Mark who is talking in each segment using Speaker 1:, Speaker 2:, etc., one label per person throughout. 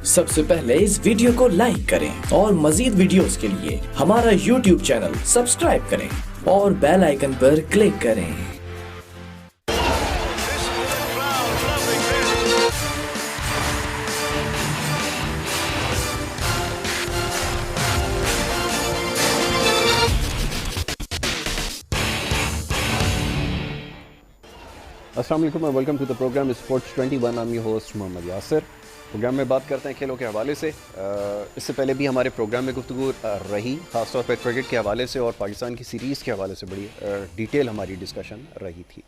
Speaker 1: सबसे पहले इस वीडियो को लाइक करें और मजीद वीडियोस के लिए हमारा YouTube चैनल सब्सक्राइब करें और बेल आइकन पर क्लिक करें।
Speaker 2: अस्सलाम वालेकुम and welcome to the program sports 21। I am your host Mohammad Yasir. Program में बात करते हैं खेलों के हवाले से। इससे पहले भी हमारे प्रोग्राम में गुफ्तगू रही, ख़ासतौर पर क्रिकेट के हवाले से और पाकिस्तान की सीरीज़ के हवाले से बड़ी डिटेल हमारी डिस्कशन रही थी।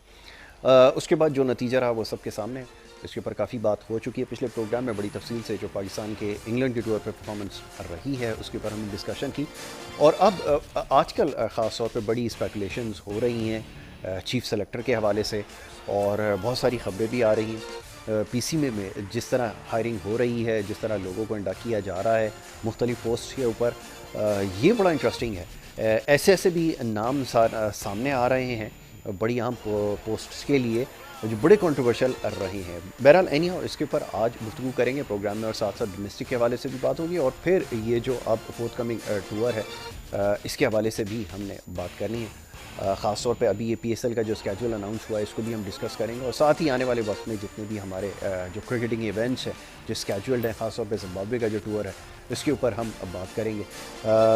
Speaker 2: उसके बाद जो नतीजा रहा वो सबके सामने, इसके ऊपर काफ़ी बात हो चुकी है पिछले प्रोग्राम में बड़ी तफसील से। जो पाकिस्तान के इंग्लैंड के टूर पर परफॉर्मेंस रही है उसके ऊपर हमने डिस्कशन की। और अब आजकल ख़ास तौर पर बड़ी स्पेकुलेशंस हो रही हैं चीफ सेलेक्टर के हवाले से, और बहुत सारी खबरें भी आ रही हैं। पीसी में जिस तरह हायरिंग हो रही है, जिस तरह लोगों को इंडक्ट किया जा रहा है मुख्तलिफ पोस्ट के ऊपर, ये बड़ा इंटरेस्टिंग है। ऐसे ऐसे भी नाम सामने आ रहे हैं बड़ी अहम पोस्ट्स के लिए जो बड़े कंट्रोवर्शियल रहे हैं। बहरहाल एनी हाउ इसके ऊपर आज गुफ्तगू करेंगे प्रोग्राम में, और साथ साथ डोमेस्टिक के हवाले से भी बात होगी, और फिर ये जो अब फोर्थ कमिंग टूर है इसके हवाले से भी हमने बात करनी है। ख़ास तौर पे अभी ये PSL का जो स्केड्यूल अनाउंस हुआ है इसको भी हम डिस्कस करेंगे, और साथ ही आने वाले वक्त में जितने भी हमारे जो क्रिकेटिंग इवेंट्स हैं जो स्केड्यूल्ड हैं, ख़ास तौर पे ज़िम्बाब्वे का जो टूर है इसके ऊपर हम बात करेंगे।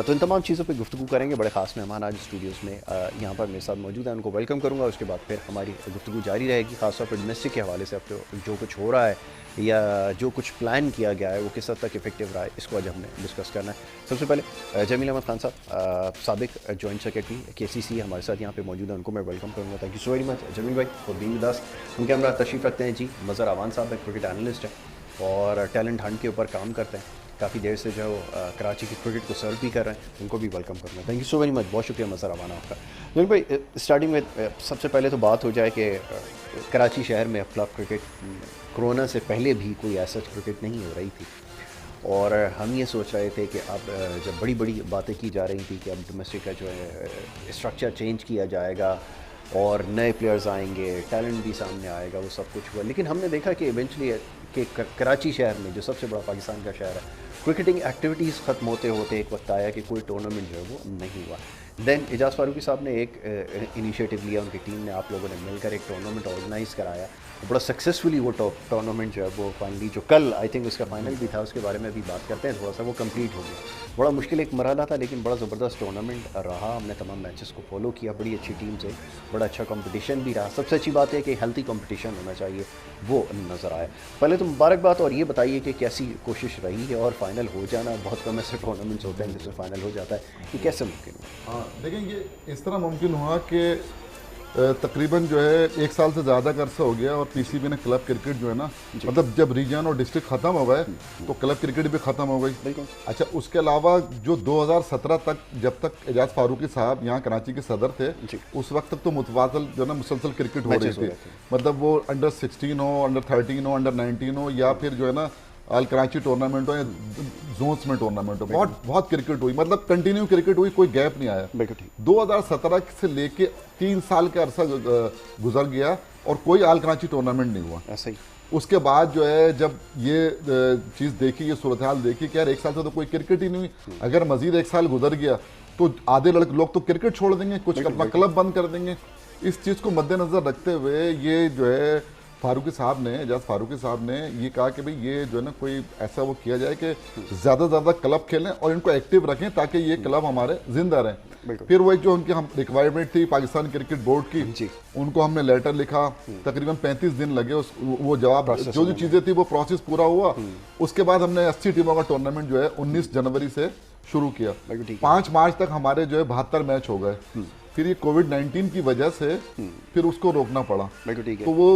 Speaker 2: तो इन तमाम चीज़ों पे गुफ्तगू करेंगे। बड़े ख़ास मेहमान आज स्टूडियोज़ में यहाँ पर मेरे साथ मौजूद हैं, उनको वेलकम करूँगा। उसके बाद फिर हमारी गुफ्तगू जारी रहेगी, ख़ास तौर पर डोमेस्टिक के हवाले से। अब तो जो कुछ हो रहा है या जो कुछ प्लान किया गया है वो किस हद तक इफेक्टिव रहा है, इसको आज हमने डिस्कस करना है। सबसे पहले जमील अहमद खान साहब, साबिक जॉइंट सेक्रेटरी KCC हमारे साथ यहाँ पे मौजूद है, उनको मैं वेलकम करूँगा। Thank you so very much Jameel भाई फॉर बीइंग विद अस। उनके हमरा तशरीफ़ रखते हैं जी मज़हर अवान साहब, एक क्रिकेट एनालिस्ट है और टैलेंट हंट के ऊपर काम करते हैं। काफ़ी देर से जो कराची की क्रिकेट को सर्व भी कर रहे हैं, उनको भी वेलकम करूँगा। Thank you so very much, बहुत शुक्रिया मज़हर अवान आपका। जमील भाई, स्टार्टिंग में सबसे पहले तो बात हो जाए कि कराची शहर में क्लब क्रिकेट कोरोना से पहले भी कोई ऐसा क्रिकेट नहीं हो रही थी, और हम ये सोच रहे थे कि अब जब बड़ी बड़ी बातें की जा रही थी कि अब डोमेस्टिक का जो है स्ट्रक्चर चेंज किया जाएगा और नए प्लेयर्स आएंगे, टैलेंट भी सामने आएगा, वो सब कुछ हुआ। लेकिन हमने देखा कि इवेंचुअली कि कराची शहर में जो सबसे बड़ा पाकिस्तान का शहर है, क्रिकेटिंग एक्टिविटीज़ ख़त्म होते होते एक वक्त आया कि कोई टूर्नामेंट जो है वो नहीं हुआ। देन एजाज़ फारूकी साहब ने एक इनिशिएटिव लिया, उनकी टीम ने, आप लोगों ने मिलकर एक टूर्नामेंट ऑर्गेनाइज़ कराया। बड़ा सक्सेसफुली वो टूर्नामेंट जो है वो फाइनली, जो कल आई थिंक उसका फाइनल भी था, उसके बारे में भी बात करते हैं थोड़ा सा, वो कंप्लीट हो गया। बड़ा मुश्किल एक मरहला था लेकिन बड़ा ज़बरदस्त टूर्नामेंट रहा। हमने तमाम मैचेस को फॉलो किया, बड़ी अच्छी टीम से, बड़ा अच्छा कंपटीशन भी रहा। सबसे अच्छी बात है कि हेल्थी कंपटीशन होना चाहिए, वो नज़र आया। पहले तो मुबारकबाद, और ये बताइए कि कैसी कोशिश रही है, और फाइनल हो जाना, बहुत कम ऐसे टूर्नामेंट्स होते हैं जिसमें फ़ाइनल हो जाता है, ये कैसे मुमकिन हुआ?
Speaker 3: हाँ, देखें ये इस तरह मुमकिन हुआ कि तकरीबन जो है 1 साल से ज़्यादा का अरसा हो गया, और PCB ने क्लब क्रिकेट जो है ना, मतलब जब रीजन और डिस्ट्रिक्ट ख़त्म हो गए तो क्लब क्रिकेट भी ख़त्म हो गई।
Speaker 2: बिल्कुल।
Speaker 3: अच्छा, उसके अलावा जो 2017 तक, जब तक एजाज फारूकी साहब यहाँ कराची के सदर थे, उस वक्त तक तो मुतवाज़िल जो ना मुसलसल क्रिकेट हो रही थी। मतलब वो अंडर 16 हो, अंडर 13 हो, अंडर 19 हो, या फिर जो है ना आल कराची टूर्नामेंट हो या जोन्स में टूर्नामेंट हो, बहुत क्रिकेट हुई, मतलब कंटिन्यू क्रिकेट हुई, कोई गैप नहीं आया। 2017 से लेके 3 साल का अरसा गुजर गया और कोई आल कराची टूर्नामेंट नहीं हुआ।
Speaker 2: ऐसा ही
Speaker 3: उसके बाद जो है जब ये चीज़ देखी, ये सूरत हाल देखी कि यार 1 साल से तो कोई क्रिकेट ही नहीं हुई, अगर मजीद 1 साल गुजर गया तो आधे लोग तो क्रिकेट छोड़ देंगे, कुछ अपना क्लब बंद कर देंगे। इस चीज़ को मद्देनज़र रखते हुए ये जो है फारूकी साहब ने, एजाज फारूकी साहब ने ये कहा कि भाई ये जो है ना कोई ऐसा वो किया जाए कि ज़्यादा से ज़्यादा क्लब खेलें और इनको एक्टिव रखें ताकि ये क्लब हमारे जिंदा रहें। फिर वो एक जो उनकी हम रिक्वायरमेंट थी पाकिस्तान क्रिकेट बोर्ड की, उनको हमने लेटर लिखा, तकरीबन 35 दिन लगे वो जवाब, जो चीज़ें थी वो प्रोसेस पूरा हुआ। उसके बाद हमने 80 टीमों का टूर्नामेंट जो है 19 जनवरी से शुरू किया। 5 मार्च तक हमारे जो है 72 मैच हो गए। फिर ये कोविड-19 की वजह से फिर उसको रोकना पड़ा। तो वो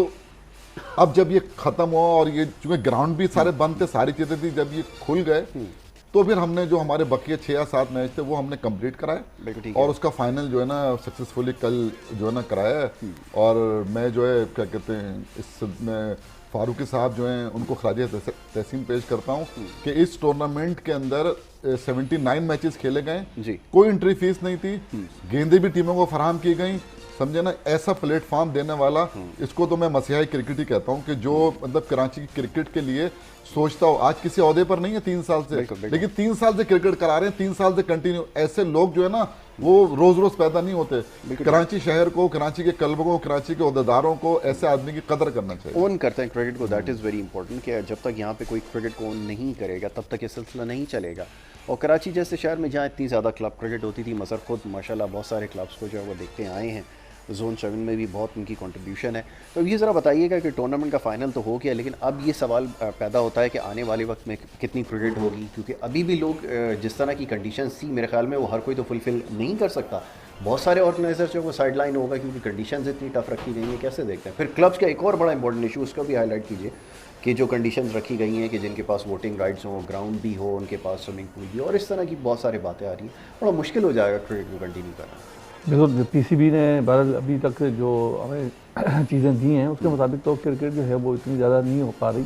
Speaker 3: अब जब ये खत्म हुआ और ये चूंकि ग्राउंड भी सारे बंद थे, सारी चीजें थी, जब ये खुल गए तो फिर हमने जो हमारे बकिया 6 या 7 मैच थे वो हमने कंप्लीट कराए, और उसका फाइनल जो है ना सक्सेसफुली कल जो है ना कराया है। और मैं जो है क्या कहते हैं, इसमें फारूकी साहब जो हैं उनको खराज तहसीन पेश करता हूँ कि इस टूर्नामेंट के अंदर 79 मैचेस खेले गए, कोई एंट्री फीस नहीं थी, गेंदें भी टीमों को फराहम की गई, समझे ना। ऐसा प्लेटफॉर्म देने वाला, इसको तो मैं मसीहाई क्रिकेट ही कहता हूँ कि जो मतलब कराची की क्रिकेट के लिए सोचता हो, आज किसी ओहदे पर नहीं है 3 साल से, लेकिन 3 साल से क्रिकेट करा रहे हैं, 3 साल से कंटिन्यू। ऐसे लोग जो है ना वो रोज रोज पैदा नहीं होते। कराची शहर को, कराची के क्लबों को, कराची के अहदेदारों को ऐसे आदमी की कदर करना चाहिए।
Speaker 2: ओन करते हैं क्रिकेट को, दैट इज़ वेरी इंपॉर्टेंट कि जब तक यहाँ पे कोई क्रिकेट को ओन नहीं करेगा तब तक ये सिलसिला नहीं चलेगा। और कराची जैसे शहर में जहाँ इतनी ज़्यादा क्लब क्रिकेट होती थी, मज़र खुद माशाल्लाह बहुत सारे क्लब्स को जो है वो देखते आए हैं, जोन 7 में भी बहुत उनकी कंट्रीब्यूशन है। तो ये ज़रा बताइएगा कि टूर्नामेंट का फाइनल तो हो गया, लेकिन अब ये सवाल पैदा होता है कि आने वाले वक्त में कितनी क्रिकेट होगी, क्योंकि अभी भी लोग जिस तरह की कंडीशंस थी मेरे ख्याल में वो हर कोई तो फुलफ़िल नहीं कर सकता। बहुत सारे ऑर्गेनाइजर जो वो साइड लाइन होगा क्योंकि कंडीशंस इतनी टफ रखी गई हैं। कैसे देखते हैं फिर क्लब्स का एक और बड़ा इंपॉर्टेंट इशू, उसका भी हाईलाइट कीजिए कि जो कंडीशंस रखी गई हैं कि जिनके पास वोटिंग राइट्स हो, ग्राउंड भी हो, उनके पास स्विमिंग पूल भी हो, और इस तरह की बहुत सारी बातें आ रही हैं। बड़ा मुश्किल हो जाएगा क्रिकेट को कंटिन्यू करना।
Speaker 4: देखो पीसीबी ने भारत अभी तक जो हमें चीज़ें दी हैं उसके मुताबिक तो क्रिकेट जो है वो इतनी ज़्यादा नहीं हो पा रही,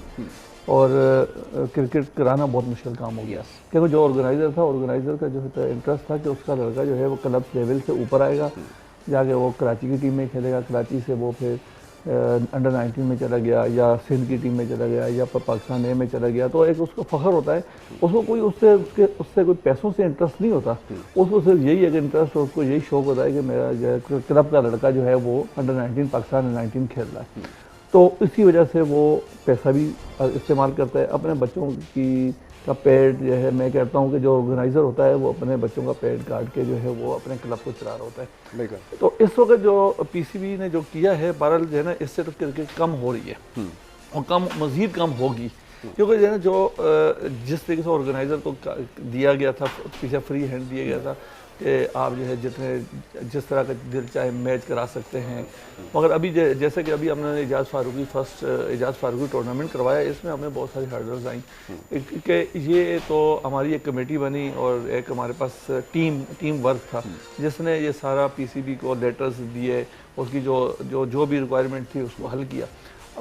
Speaker 4: और क्रिकेट कराना बहुत मुश्किल काम हो गया। क्योंकि जो ऑर्गेनाइज़र था, ऑर्गेनाइज़र का जो है इंटरेस्ट था कि उसका लड़का जो है वो क्लब लेवल से ऊपर आएगा, जाके वो कराची की टीम में खेलेगा, कराची से वो फिर अंडर 19 में चला गया या सिंध की टीम में चला गया या पाकिस्तान ए में चला गया, तो एक उसको फ़ख्र होता है। उसको कोई उससे कोई पैसों से इंटरेस्ट नहीं होता, उसको सिर्फ यही एक इंटरेस्ट, उसको यही शौक होता है कि मेरा जो है क्लब का लड़का जो है वो अंडर 19 पाकिस्तान अंडर 19 खेल रहा है। तो इसी वजह से वो पैसा भी इस्तेमाल करता है अपने बच्चों की का पेड जो है। मैं कहता हूँ कि जो ऑर्गेनाइज़र होता है वो अपने बच्चों का पेड काट के जो है वो अपने क्लब को चला रहा होता है। तो इस वक्त जो पीसीबी ने जो किया है, बहरहाल जो है ना, इससे तो क्रिकेट कम हो रही है और कम मज़ीद कम होगी, क्योंकि जो है ना जो जिस तरीके से ऑर्गेनाइज़र को दिया गया था, पीछे फ्री हैंड दिया गया था कि आप जो है जिस तरह का दिल चाहे मैच करा सकते हैं, मगर अभी जैसे कि अभी हमने एजाज़ फारूकी टूर्नामेंट करवाया, इसमें हमें बहुत सारी हर्डल्स आई कि ये तो हमारी एक कमेटी बनी और एक हमारे पास टीम वर्क था जिसने ये सारा पीसीबी को लेटर्स दिए, उसकी जो भी रिक्वायरमेंट थी उसको हल किया।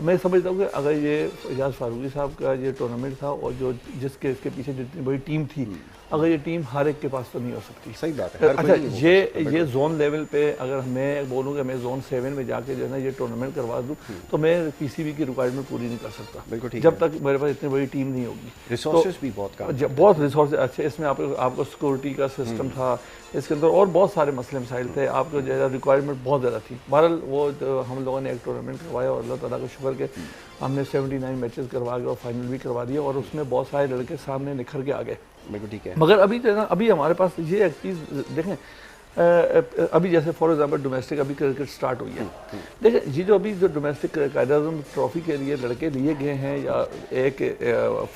Speaker 4: मैं समझता हूँ कि अगर ये एजाज़ फारूकी साहब का ये टूर्नामेंट था और जिसके इसके पीछे जितनी बड़ी टीम थी, अगर ये टीम हर एक के पास तो नहीं हो सकती।
Speaker 2: सही बात है।
Speaker 4: अच्छा, ये जोन लेवल पे अगर मैं बोलूँ कि मैं जोन 7 में जाके जो है ना ये टूर्नामेंट करवा दूँ तो मैं पीसीबी की रिक्वायरमेंट पूरी नहीं कर सकता,
Speaker 2: बिल्कुल ठीक,
Speaker 4: जब तक मेरे पास इतनी बड़ी टीम नहीं होगी।
Speaker 2: रिसोर्सेज भी बहुत
Speaker 4: रिसोर्स अच्छे, इसमें आपको सिक्योरिटी का सिस्टम था, इसके अंदर और बहुत सारे मसले मसाइल थे, आपको जो है रिक्वायरमेंट बहुत ज़्यादा थी। बहरहाल वो हम लोगों ने एक टूर्नामेंट करवाया और अल्लाह ताला का शुक्र के हमने 79 मैचेस करवा के और फाइनल भी करवा दिया और उसमें बहुत सारे लड़के सामने निखर के आ गए।
Speaker 2: बिल्कुल ठीक है।
Speaker 4: मगर अभी जो है ना, अभी हमारे पास ये एक चीज़ देखें, अभी जैसे फॉर एग्जांपल डोमेस्टिक अभी क्रिकेट स्टार्ट हुई है, देखिए ये जो अभी जो डोमेस्टिक कायदे आज़म ट्रॉफी के लिए लड़के लिए गए हैं या एक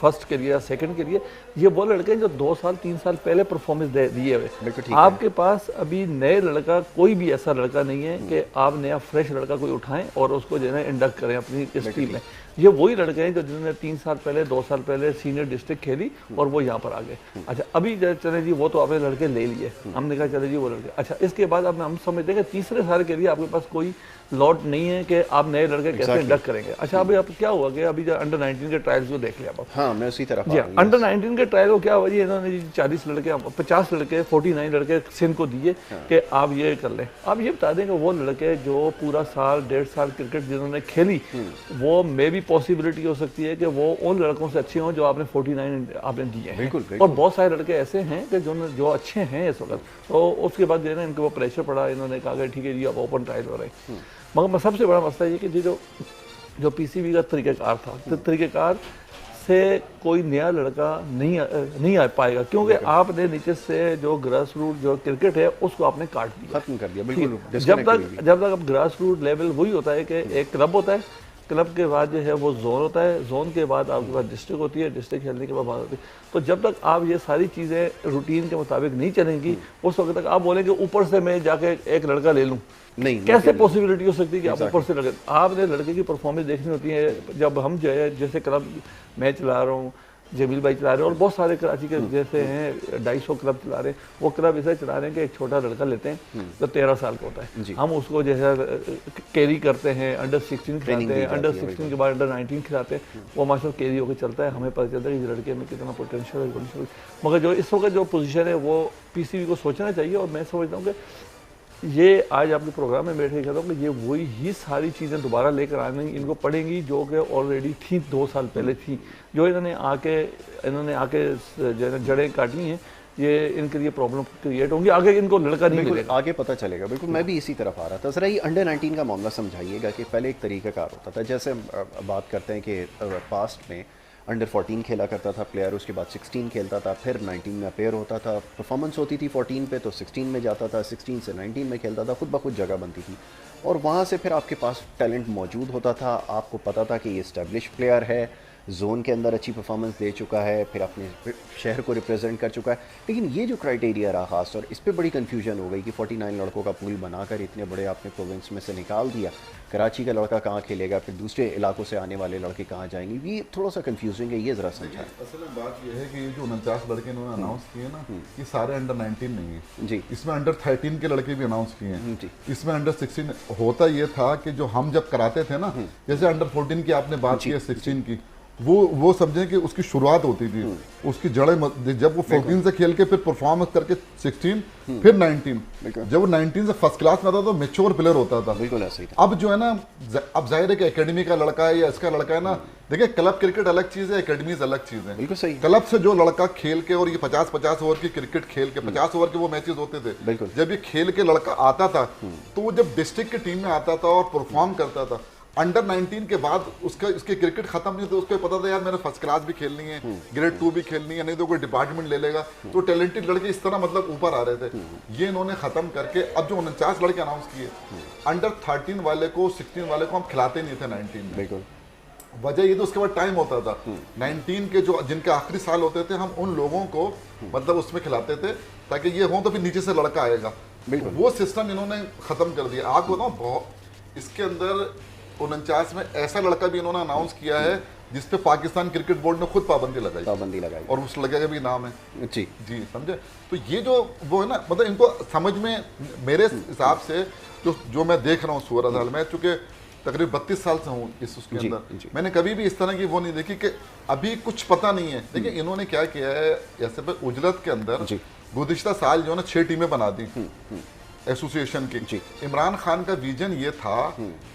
Speaker 4: फर्स्ट के लिए या सेकंड के लिए, ये वो लड़के हैं जो 2 साल 3 साल पहले परफॉर्मेंस दिए हुए। आपके पास अभी नए लड़का कोई भी ऐसा लड़का नहीं है कि आप नया फ्रेश लड़का कोई उठाएं और उसको जो है ना इंडक्ट करें अपनी इस टीम में। ये वही लड़के हैं जो जिन्होंने 3 साल पहले 2 साल पहले सीनियर डिस्ट्रिक्ट खेली और वो यहाँ पर आ गए। अच्छा, अभी चले जी वो तो आपने लड़के ले लिए, हमने कहा चले जी वो लड़के। अच्छा, इसके बाद अब हम समझते हैं कि तीसरे साल के लिए आपके पास कोई लॉट नहीं है कि आप नए लड़के कैसे इंडक्ट करेंगे। अच्छा, अभी अब क्या हुआ कि अभी जो अंडर 19 के ट्रायल्स को देख लिया आप।
Speaker 2: हाँ, मैं उसी तरफ
Speaker 4: जी, अंडर 19 के ट्रायल को क्या हुआ जी, इन्होंने 40 लड़के 50 लड़के 49 लड़के सिंध को दिए कि आप ये कर लें। आप ये बता दें कि वो लड़के जो पूरा साल 1.5 साल क्रिकेट जिन्होंने खेली, वो मे भी पॉसिबिलिटी हो सकती है कि वो उन लड़कों से अच्छे हों जो आपने 49 आपने दिए हैं।
Speaker 2: बिल्कुल।
Speaker 4: और बहुत सारे लड़के ऐसे हैं कि जो अच्छे हैं इस वक्त। तो उसके बाद जो है ना इनको वो प्रेशर पड़ा, इन्होंने कहा कि ठीक है जी अब ओपन ट्रायल हो रहे हैं। मगर सबसे बड़ा मसला ये कि जो पीसीबी का तरीक़ाकार था, तो तरीक़ाकार से कोई नया लड़का नहीं आ पाएगा, क्योंकि आपने नीचे से जो ग्रास रूट जो क्रिकेट है उसको आपने काट दिया,
Speaker 2: खत्म कर दिया। बिल्कुल।
Speaker 4: जब तक अब ग्रास रूट लेवल वही होता है कि एक क्लब होता है, क्लब के बाद जो है वो जोन होता है, जोन के बाद आपके पास डिस्ट्रिक्ट होती है, डिस्ट्रिक्ट खेलने के बाद बात होती है। तो जब तक आप ये सारी चीज़ें रूटीन के मुताबिक नहीं चलेंगी, उस वक्त तक आप बोलेंगे ऊपर से मैं जाके एक लड़का ले लूँ, नहीं, कैसे पॉसिबिलिटी हो सकती है कि आप ऊपर से लड़के। आपने लड़के की परफॉर्मेंस देखनी होती है। जब हम जो है जैसे क्लब मैं चला रहा हूँ, जमील भाई चला रहे हैं और बहुत सारे कराची के जैसे हैं 250 क्लब चला रहे हैं, वो क्लब इसे चला रहे हैं कि एक छोटा लड़का लेते हैं जो 13 साल का होता है, हम उसको जैसे कैरी करते हैं, अंडर 16 खिलाते हैं, अंडर 16 के बाद अंडर 19 खिलाते हैं, वो माशाल्लाह कैरी होकर चलता है। हमें पता चलता है कि इस लड़के में कितना पोटेंशियल है। मगर जो इस वक्त जो पोजीशन है वो पीसीबी को सोचना चाहिए। और मैं समझता हूँ कि ये आज आपके प्रोग्राम में बैठे कहता हूँ कि ये वही ही सारी चीज़ें दोबारा लेकर आने इनको पड़ेंगी जो कि ऑलरेडी थी 2 साल पहले थी, जो इन्होंने आके जो है जड़ें काटी हैं, ये इनके लिए प्रॉब्लम क्रिएट होंगी, आगे इनको लड़का नहीं मिलेगा,
Speaker 2: आगे पता चलेगा। बिल्कुल, मैं भी इसी तरफ आ रहा था। ज़रा ये अंडर 19 का मामला समझाइएगा कि पहले एक तरीक़ाकार होता था, जैसे हम बात करते हैं कि पास्ट में अंडर 14 खेला करता था प्लेयर, उसके बाद 16 खेलता था, फिर 19 में अपेयर होता था, परफॉर्मेंस होती थी 14 पे तो 16 में जाता था, 16 से 19 में खेलता था, खुद ब खुद जगह बनती थी और वहाँ से फिर आपके पास टैलेंट मौजूद होता था, आपको पता था कि ये इस्टेब्लिश प्लेयर है, जोन के अंदर अच्छी परफॉर्मेंस दे चुका है, फिर अपने शहर को रिप्रेजेंट कर चुका है। लेकिन ये जो क्राइटेरिया रहा खास और इस पे बड़ी कन्फ्यूजन हो गई कि 49 लड़कों का पूल बनाकर इतने बड़े आपने प्रोविंस में से निकाल दिया, कराची का लड़का कहाँ खेलेगा, फिर दूसरे इलाकों से आने वाले लड़के कहाँ जाएंगे, ये थोड़ा सा कन्फ्यूजिंग है, ये ज़रा समझाएं।
Speaker 3: असल में बात ये है कि ये जो 49 लड़के इन्होंने अनाउंस किए ना, ये सारे अंडर 19 नहीं है
Speaker 2: जी,
Speaker 3: इसमें अंडर 13 के लड़के भी अनाउंस किए हैं
Speaker 2: जी,
Speaker 3: इसमें अंडर 16। होता ये था कि जो हम जब कराते थे ना, जैसे अंडर 14 की आपने बात की है, 16 की, वो समझें कि उसकी शुरुआत होती थी, उसकी जड़ें जब वो 14 से खेल के फिर परफॉर्मेंस करके 16 फिर 19, जब वो 19 से फर्स्ट क्लास में आता तो मेच्योर प्लेयर होता था।
Speaker 2: बिल्कुल ऐसे ही था।
Speaker 3: अब जो है ना, अब जाहिर है कि एकेडमी का लड़का है या इसका लड़का है ना, देखिए क्लब क्रिकेट अलग चीज है, एकेडमीज अलग चीज है।
Speaker 2: बिल्कुल सही।
Speaker 3: क्लब से जो लड़का खेल के और ये 50-50 ओवर की क्रिकेट खेल के 50 ओवर के वो मैचेस होते थे,
Speaker 2: बिल्कुल,
Speaker 3: जब ये खेल के लड़का आता था तो वो जब डिस्ट्रिक्ट की टीम में आता था और परफॉर्म करता था, अंडर 19 के बाद उसके क्रिकेट खत्म नहीं तो उसको पता था यार मैंने फर्स्ट क्लास भी खेलनी है, ग्रेड 2 भी खेलनी है, नहीं तो कोई डिपार्टमेंट ले लेगा। तो टैलेंटेड लड़के इस तरह मतलब ऊपर आ रहे थे, ये इन्होंने खत्म करके अब जो 49 लड़के अनाउंस किए, अंडर 13 वाले को 16 वाले को हम खिलाते नहीं थे 19 में।
Speaker 2: बिल्कुल,
Speaker 3: वजह ये तो उसके बाद टाइम होता था, 19 के जो जिनके आखिरी साल होते थे हम उन लोगों को मतलब उसमें खिलाते थे ताकि ये हो तो फिर नीचे से लड़का आएगा। वो सिस्टम इन्होंने खत्म कर दिया। आपको बताऊं, बहुत इसके अंदर 49 में ऐसा लड़का भी इन्होंने अनाउंस किया है जिसपे पाकिस्तान क्रिकेट बोर्ड ने खुद पाबंदी लगाई और उस लड़के का भी नाम है जी जी, समझे। तो ये जो वो है ना, मतलब इनको समझ में मेरे हिसाब से जो मैं देख रहा हूँ सूरत हाल में, चूंकि तकरीबन 32 साल से हूँ इसके अंदर, मैंने कभी भी इस तरह की वो नहीं देखी कि अभी कुछ पता नहीं है। देखिए इन्होंने क्या किया है, जैसे पे उजलत के अंदर गुज़िश्ता साल जो है ना 6 टीमें बना दी एसोसिएशन की। इमरान खान का विजन ये था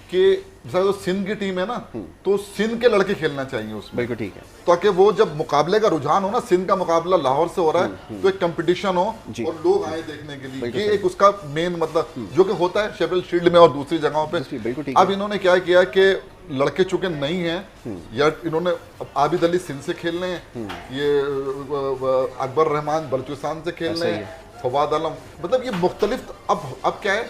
Speaker 3: कि जो सिंध की टीम है ना, तो सिंध के लड़के खेलना चाहिए उसमें।
Speaker 2: बिल्कुल ठीक है,
Speaker 3: ताकि वो जब मुकाबले का रुझान हो ना, सिंध का मुकाबला लाहौर से हो रहा है तो एक कंपटीशन हो और लोग आए देखने के लिए, ये एक उसका मेन मतलब जो कि होता है शेफील्ड शील्ड में और दूसरी जगहों पे। अब इन्होंने क्या किया कि लड़के चूंकि नहीं है या इन्होंने आबिद अली सिंध से खेलने हैं, ये अकबर रहमान बलूचिस्तान से खेलने हैं, फवाद आलम, मतलब ये मुख्तलिफ। अब क्या है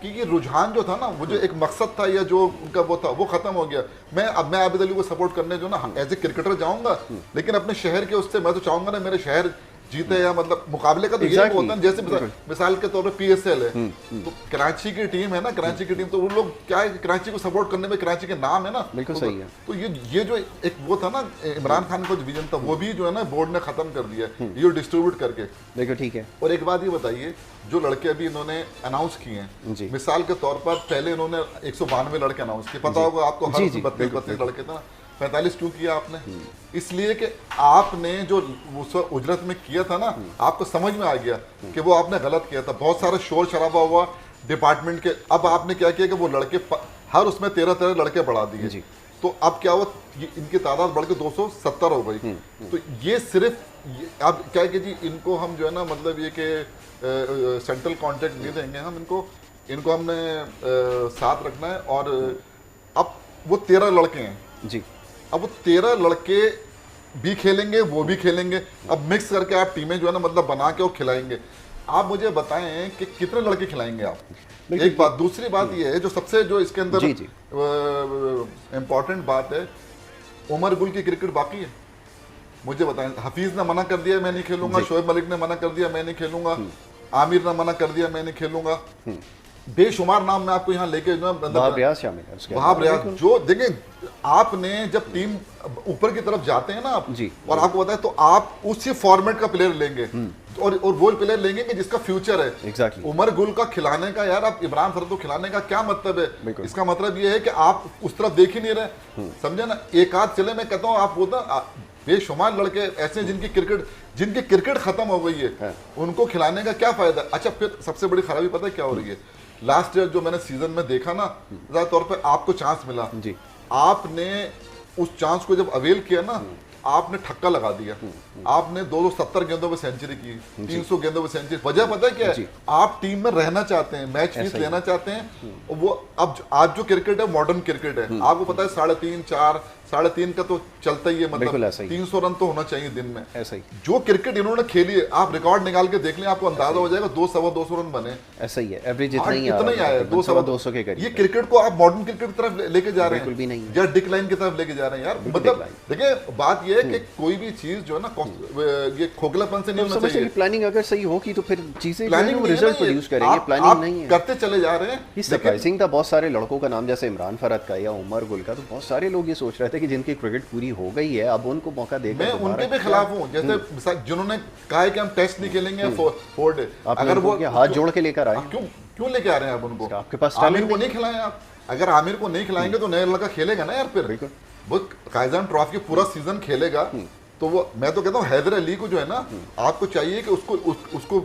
Speaker 3: कि ये रुझान जो था ना, वो जो एक मकसद था या जो उनका वो था, वो खत्म हो गया। मैं आबिद अली को सपोर्ट करने जो ना एज ए क्रिकेटर जाऊंगा, लेकिन अपने शहर के उससे मैं तो चाहूंगा ना मेरे शहर जीते, या मतलब मुकाबले का तो ये होता है। जैसे मिसाल के तौर पे PSL है, तो कराची की टीम है ना, कराची की टीम, तो वो लोग क्या है, कराची को सपोर्ट करने में कराची के नाम है ना,
Speaker 2: बिल्कुल सही है।
Speaker 3: तो ये जो एक वो था ना इमरान खान का विजन था, वो भी जो है ना बोर्ड ने खत्म कर दिया, ये डिस्ट्रीब्यूट करके।
Speaker 2: बिल्कुल ठीक है।
Speaker 3: और एक बात ये बताइए, जो लड़के अभी इन्होंने अनाउंस किए हैं, मिसाल के तौर पर पहले इन्होंने 192 लड़के अनाउंस किए, पता होगा आपको, हर 32 लड़के थे ना, 45 क्यों किया आपने? इसलिए कि आपने जो उस उजरत में किया था ना, आपको समझ में आ गया कि वो आपने गलत किया था। बहुत सारा शोर शराबा हुआ डिपार्टमेंट के। अब आपने क्या किया कि वो लड़के हर उसमें 13 लड़के बढ़ा दिए, तो अब क्या हुआ, इनकी तादाद बढ़ के 270 हो गई। तो ये सिर्फ अब क्या है कि जी इनको हम जो है ना, मतलब ये कि सेंट्रल कॉन्ट्रैक्ट नहीं देंगे हम इनको हमने साथ रखना है। और अब वो 13 लड़के हैं जी, अब वो 13 लड़के भी खेलेंगे, वो भी खेलेंगे। अब मिक्स करके आप टीमें जो है ना मतलब बना के और खिलाएंगे। आप मुझे बताएं कि कितने लड़के खिलाएंगे आप? एक बात। दूसरी बात ये है जो सबसे जो इसके अंदर इम्पोर्टेंट बात है, उमर गुल की क्रिकेट बाकी है। मुझे बताएं, हफीज ने मना कर दिया मैं नहीं खेलूंगा, शोएब मलिक ने मना कर दिया मैं नहीं खेलूंगा, आमिर ने मना कर दिया मैं नहीं खेलूंगा, बेशुमार नाम मैं आपको यहाँ लेके
Speaker 2: वहाब रियाज शामिल है।
Speaker 3: वहाब रियाज, जो देखें आपने जब टीम ऊपर की तरफ जाते हैं ना आप जी, और आपको बताए तो आप उसी फॉर्मेट का प्लेयर लेंगे और वो प्लेयर लेंगे कि जिसका फ्यूचर है।
Speaker 2: एग्जैक्टली।
Speaker 3: उमर गुल का खिलाने का, यार आप इमरान फरद को खिलाने का क्या मतलब है? इसका मतलब ये है कि आप उस तरफ देख ही नहीं रहे, समझे ना। एक आध चले, मैं कहता हूँ आप बोलता बेशुमार लड़के ऐसे जिनकी क्रिकेट खत्म हो गई है, उनको खिलाने का क्या फायदा? अच्छा, फिर सबसे बड़ी खराबी पता है क्या हो रही है लास्ट ईयर जो मैंने सीजन में देखा ना, ज्यादा तौर पे आपको चांस मिला
Speaker 2: जी,
Speaker 3: आपने उस चांस को जब अवेल किया ना, आपने ठक्का लगा दिया। आपने 270 गेंदों पे सेंचुरी की, 300 गेंदों पे सेंचुरी। वजह पता है क्या है? आप टीम में रहना चाहते हैं, मैच फीस लेना चाहते हैं। वो अब आज जो क्रिकेट है मॉडर्न क्रिकेट है, आपको पता है 3.5 4 3.5 का तो चलता ही है, मतलब 300 रन तो होना चाहिए दिन में।
Speaker 2: ऐसा ही
Speaker 3: जो क्रिकेट इन्होंने खेली है, आप रिकॉर्ड निकाल के देख लें, आपको अंदाजा हो जाएगा 200 रन बने।
Speaker 2: ऐसा ही है, एवरेज इतना ही
Speaker 3: आया,
Speaker 2: 200 के करीब।
Speaker 3: ये क्रिकेट को आप मॉडर्न क्रिकेट की तरफ लेके जा रहे हैं,
Speaker 2: बिल्कुल भी नहीं,
Speaker 3: या डिक्लाइन की तरफ लेके जा रहे हैं यार। मतलब देखिए बात ये है कि कोई भी चीज जो है ना, ये खोखलापन से नहीं होना चाहिए।
Speaker 2: प्लानिंग अगर सही होगी तो फिर चीजें रिजल्ट प्रोड्यूस करेंगे। प्लानिंग नहीं है,
Speaker 3: करते चले जा रहे हैं।
Speaker 2: सरप्राइजिंग था, बहुत सारे लड़कों का नाम जैसे इमरान फरहद का या उमर गुल का, तो बहुत सारे लोग ये सोच रहे थे कि जिनकी क्रिकेट पूरी हो गई है अब उनको मौका देगा।
Speaker 3: मैं उनके भी खिलाफ हूँ, जैसे जिन्होंने कहा है कि हम टेस्ट नहीं खेलेंगे 4 डे,
Speaker 2: अगर वो हाथ जोड़ के लेकर आए,
Speaker 3: क्यों लेके आ रहे हैं आप उनको?
Speaker 2: आपके पास
Speaker 3: आमिर को नहीं खिलाएं आप। अगर आमिर को नहीं खिलाएंगे तो नया लड़का खेलेगा ना यार। फिर वो कायजान ट्रॉफी पूरा सीजन खेलेगा, तो वो मैं तो कहता हूँ हैदर अली को जो है ना, आपको चाहिए कि उसको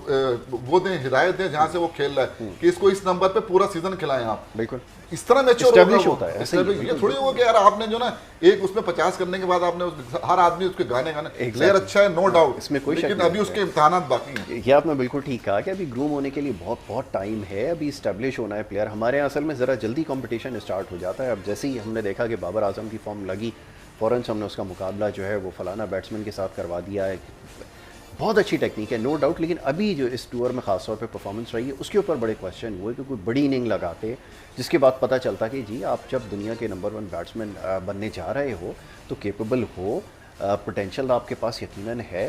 Speaker 3: वो दें, हिदायत दें जहाँ से वो खेल रहा है, कि इसको इस नंबर पे पूरा सीजन खिलाएं आप।
Speaker 2: बिल्कुल
Speaker 3: इस तरह मैच
Speaker 2: होता है।
Speaker 3: ये थोड़ी हो कि यार आपने जो ना एक उसमें 50 करने के बाद आपने हर आदमी उसके गाने प्लेयर अच्छा है, नो डाउट,
Speaker 2: इसमें कोई
Speaker 3: लेकिन अभी उसके इम्तिहानात बाकी हैं।
Speaker 2: ये आपने बिल्कुल ठीक कहा कि अभी ग्रूम होने के लिए बहुत बहुत टाइम है, अभी इस्टेब्लिश होना है प्लेयर। हमारे यहाँ असल में ज़रा जल्दी कंपटीशन स्टार्ट हो जाता है। अब जैसे ही हमने देखा कि बाबर आजम की फॉर्म लगी, फ़ौरन से हमने उसका मुकाबला जो है वो फलाना बैट्समैन के साथ करवा दिया है। बहुत अच्छी टेक्निक है, नो डाउट, लेकिन अभी जो इस टूर में ख़ासतौर पे परफॉर्मेंस रही है उसके ऊपर बड़े क्वेश्चन हुए कि कोई बड़ी इनिंग लगाते, जिसके बाद पता चलता कि जी आप जब दुनिया के नंबर 1 बैट्समैन बनने जा रहे हो तो केपेबल हो, पोटेंशियल आपके पास यकीनन है,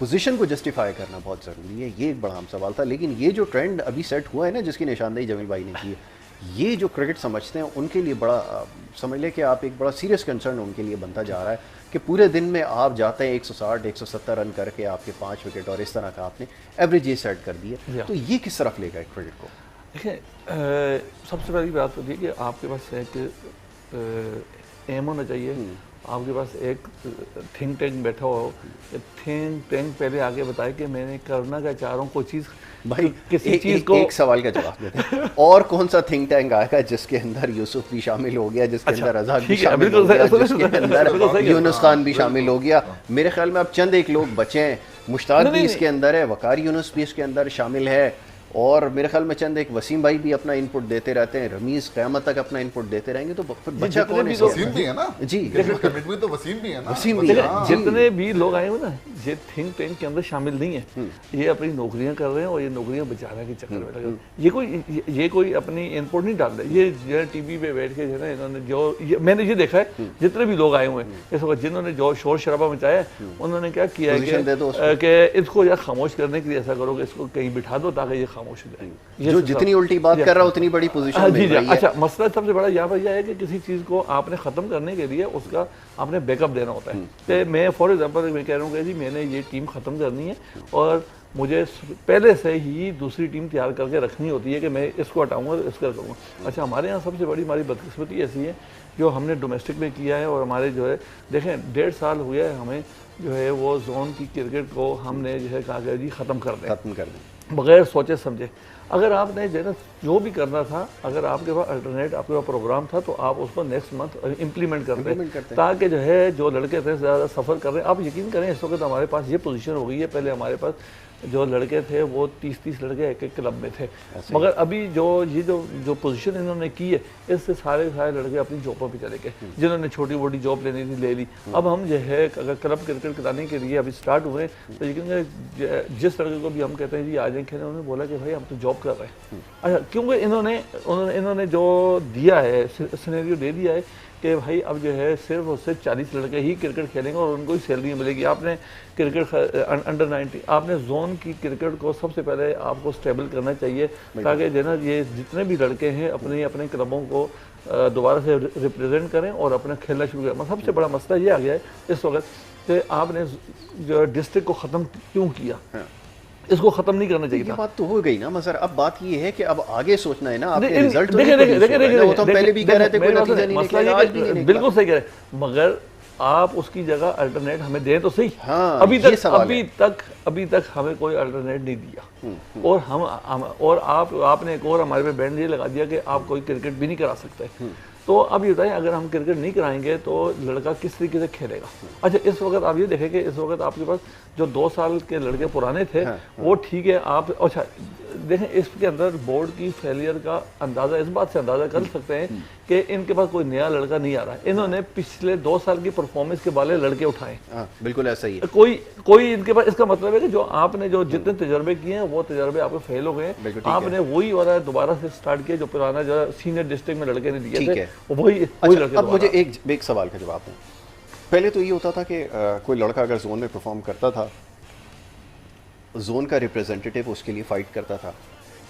Speaker 2: पोजीशन को जस्टिफाई करना बहुत ज़रूरी है। ये एक बड़ा अहम सवाल था। लेकिन ये जो ट्रेंड अभी सेट हुआ है ना, जिसकी निशानदेही जमील भाई ने की है, ये जो क्रिकेट समझते हैं उनके लिए बड़ा समझ लें कि आप एक बड़ा सीरियस कंसर्न उनके लिए बनता जा रहा है कि पूरे दिन में आप जाते हैं 160 170 रन करके आपके 5 विकेट और इस तरह का आपने एवरेज ये सेट कर दिए, तो ये किस तरफ लेगा क्रिकेट को?
Speaker 4: देखिए, सबसे पहली बात होती है कि आपके पास एक एम होना चाहिए, आपके पास एक थिंक टैंक बैठा हो। थिंक टैंक पहले आगे बताए कि मैंने करना क्या चाह रहा हूँ, कोई चीज़
Speaker 2: भाई
Speaker 4: किसी चीज़ को
Speaker 2: एक सवाल का जवाब देते हैं। और कौन सा थिंक टैंक आएगा जिसके अंदर यूसुफ भी शामिल हो गया, जिसके अंदर रज़ाक भी शामिल हो गया, जिसके अंदर यूनुस खान भी शामिल हो गया? मेरे ख्याल में अब चंद एक लोग बचे हैं, मुश्ताक भी इसके अंदर है, वकार यूनुस भी इसके अंदर शामिल है, और मेरे ख्याल में चंद एक वसीम भाई भी अपना इनपुट देते रहते हैं, रमीज क़यामत तक अपना इनपुट देते रहेंगे, तो फिर बचा कौन है?
Speaker 3: वसीम भी है ना
Speaker 2: जी,
Speaker 3: कमेटी में तो वसीम भी है ना।
Speaker 2: वसीम भी है।
Speaker 4: जितने भी लोग आए हुए ना, ये थिंक टैंक के अंदर शामिल नहीं है। ये अपनी नौकरियां कर रहे हैं और ये नौकरियां बचाने के चक्कर में लगे। ये कोई अपनी इनपुट नहीं डाल रहे। ये जो है टीवी पे बैठ के जो है ना, इन्होंने जो मैंने ये देखा है, जितने भी लोग आए हुए हैं इस वक्त, जिन्होंने जो शोर शराबा मचाया, उन्होंने क्या किया है कि इसको या खामोश करने के लिए ऐसा करो कि इसको कहीं बिठा दो ताकि ये खामोश हो जाए।
Speaker 2: जो जितनी उल्टी बात कर रहा है उतनी बड़ी पोजीशन में है।
Speaker 4: अच्छा, मसला सबसे बड़ा यहाँ पर यह है कि किसी चीज़ को आपने ख़त्म करने के लिए उसका आपने बैकअप देना होता है। तो मैं फॉर एग्जांपल मैं कह रहा हूँ कि जी मैंने ये टीम ख़त्म करनी है और मुझे पहले से ही दूसरी टीम तैयार करके रखनी होती है कि मैं इसको हटाऊँगा और इसको करूँगा। अच्छा, हमारे यहाँ सबसे बड़ी हमारी बदकिस्मती ऐसी है जो हमने डोमेस्टिक में किया है, और हमारे जो है देखें 1.5 साल हुआ है हमें जो है वो जोन की क्रिकेट को हमने जो है कहा जी ख़त्म कर दें बग़ैर सोचे समझे। अगर आपने जो भी करना था, अगर आपके पास अल्टरनेट आपके पास प्रोग्राम था तो आप उसको नेक्स्ट मंथ इम्प्लीमेंट करते ताकि जो है जो लड़के थे ज़्यादा सफ़र कर रहे हैं। आप यकीन करें इस वक्त हमारे पास ये पोजीशन हो गई है, पहले हमारे पास जो लड़के थे वो 30-30 लड़के एक एक क्लब में थे, मगर अभी जो पोजीशन इन्होंने की है इससे सारे लड़के अपनी जॉबों पे चले गए, जिन्होंने छोटी मोटी जॉब लेनी थी ले ली। अब हम जो है अगर क्लब क्रिकेट कराने के लिए अभी स्टार्ट हुए तो यकीन जिस लड़के को भी हम कहते हैं जी आ जाए खेलने, उन्होंने बोला कि भाई हम तो जॉब कर रहे हैं। अच्छा, क्योंकि इन्होंने जो दिया है सिनेरियो दे दिया है कि भाई अब जो है सिर्फ और सिर्फ 40 लड़के ही क्रिकेट खेलेंगे और उनको ही सैलरी मिलेगी। आपने क्रिकेट अंडर 19 आपने जोन की क्रिकेट को सबसे पहले आपको स्टेबल करना चाहिए ताकि जो ना ये जितने भी लड़के हैं अपने अपने क्लबों को दोबारा से रिप्रेजेंट करें और अपना खेलना शुरू करें। सबसे बड़ा मसला ये आ गया है इस वक्त कि आपने जो डिस्ट्रिक्ट को ख़त्म क्यों किया, इसको खत्म नहीं करना चाहिए था।
Speaker 2: बात तो हो गई ना मसर, अब बात ये है कि अब आगे सोचना है ना। आपके रिजल्ट तो पहले भी कह रहे थे कोई नतीजा नहीं निकलेगा, आज भी नहीं निकलेगा।
Speaker 4: बिल्कुल सही कह रहे हैं, मगर आप उसकी जगह अल्टरनेट हमें दें तो सही।
Speaker 2: हाँ,
Speaker 4: अभी
Speaker 2: ये सवाल
Speaker 4: अभी तक हमें कोई अल्टरनेट नहीं दिया। और हम और आपने एक और हमारे पे बैंड ये लगा दिया कि आप कोई क्रिकेट भी नहीं करा सकते। तो अब ये बताएं, अगर हम क्रिकेट नहीं कराएंगे तो लड़का किस तरीके से खेलेगा? अच्छा, इस वक्त आप ये देखें कि इस वक्त आपके पास जो 2 साल के लड़के पुराने थे, वो ठीक है। आप अच्छा देखें, इसके अंदर बोर्ड की फेलियर का अंदाज़ा इस बात से अंदाज़ा कर सकते हैं कि इनके पास कोई नया लड़का नहीं आ रहा है। इन्होंने पिछले 2 साल की परफॉर्मेंस के वाले लड़के उठाए।
Speaker 2: बिल्कुल ऐसा ही है।
Speaker 4: कोई इनके पास, इसका मतलब है कि जो आपने जो जितने तजर्बे किए हैं वो तजर्बे आपके फेल हो गए। आपने वही वाला दोबारा से स्टार्ट किया जो पुराना जो सीनियर डिस्ट्रिक्ट में लड़के ने दिए थे, वही लड़के।
Speaker 2: अब मुझे एक सवाल का जवाब दें। पहले तो ये होता था कि कोई लड़का अगर जोन में परफॉर्म करता था, जोन का रिप्रेजेंटेटिव उसके लिए फाइट करता था।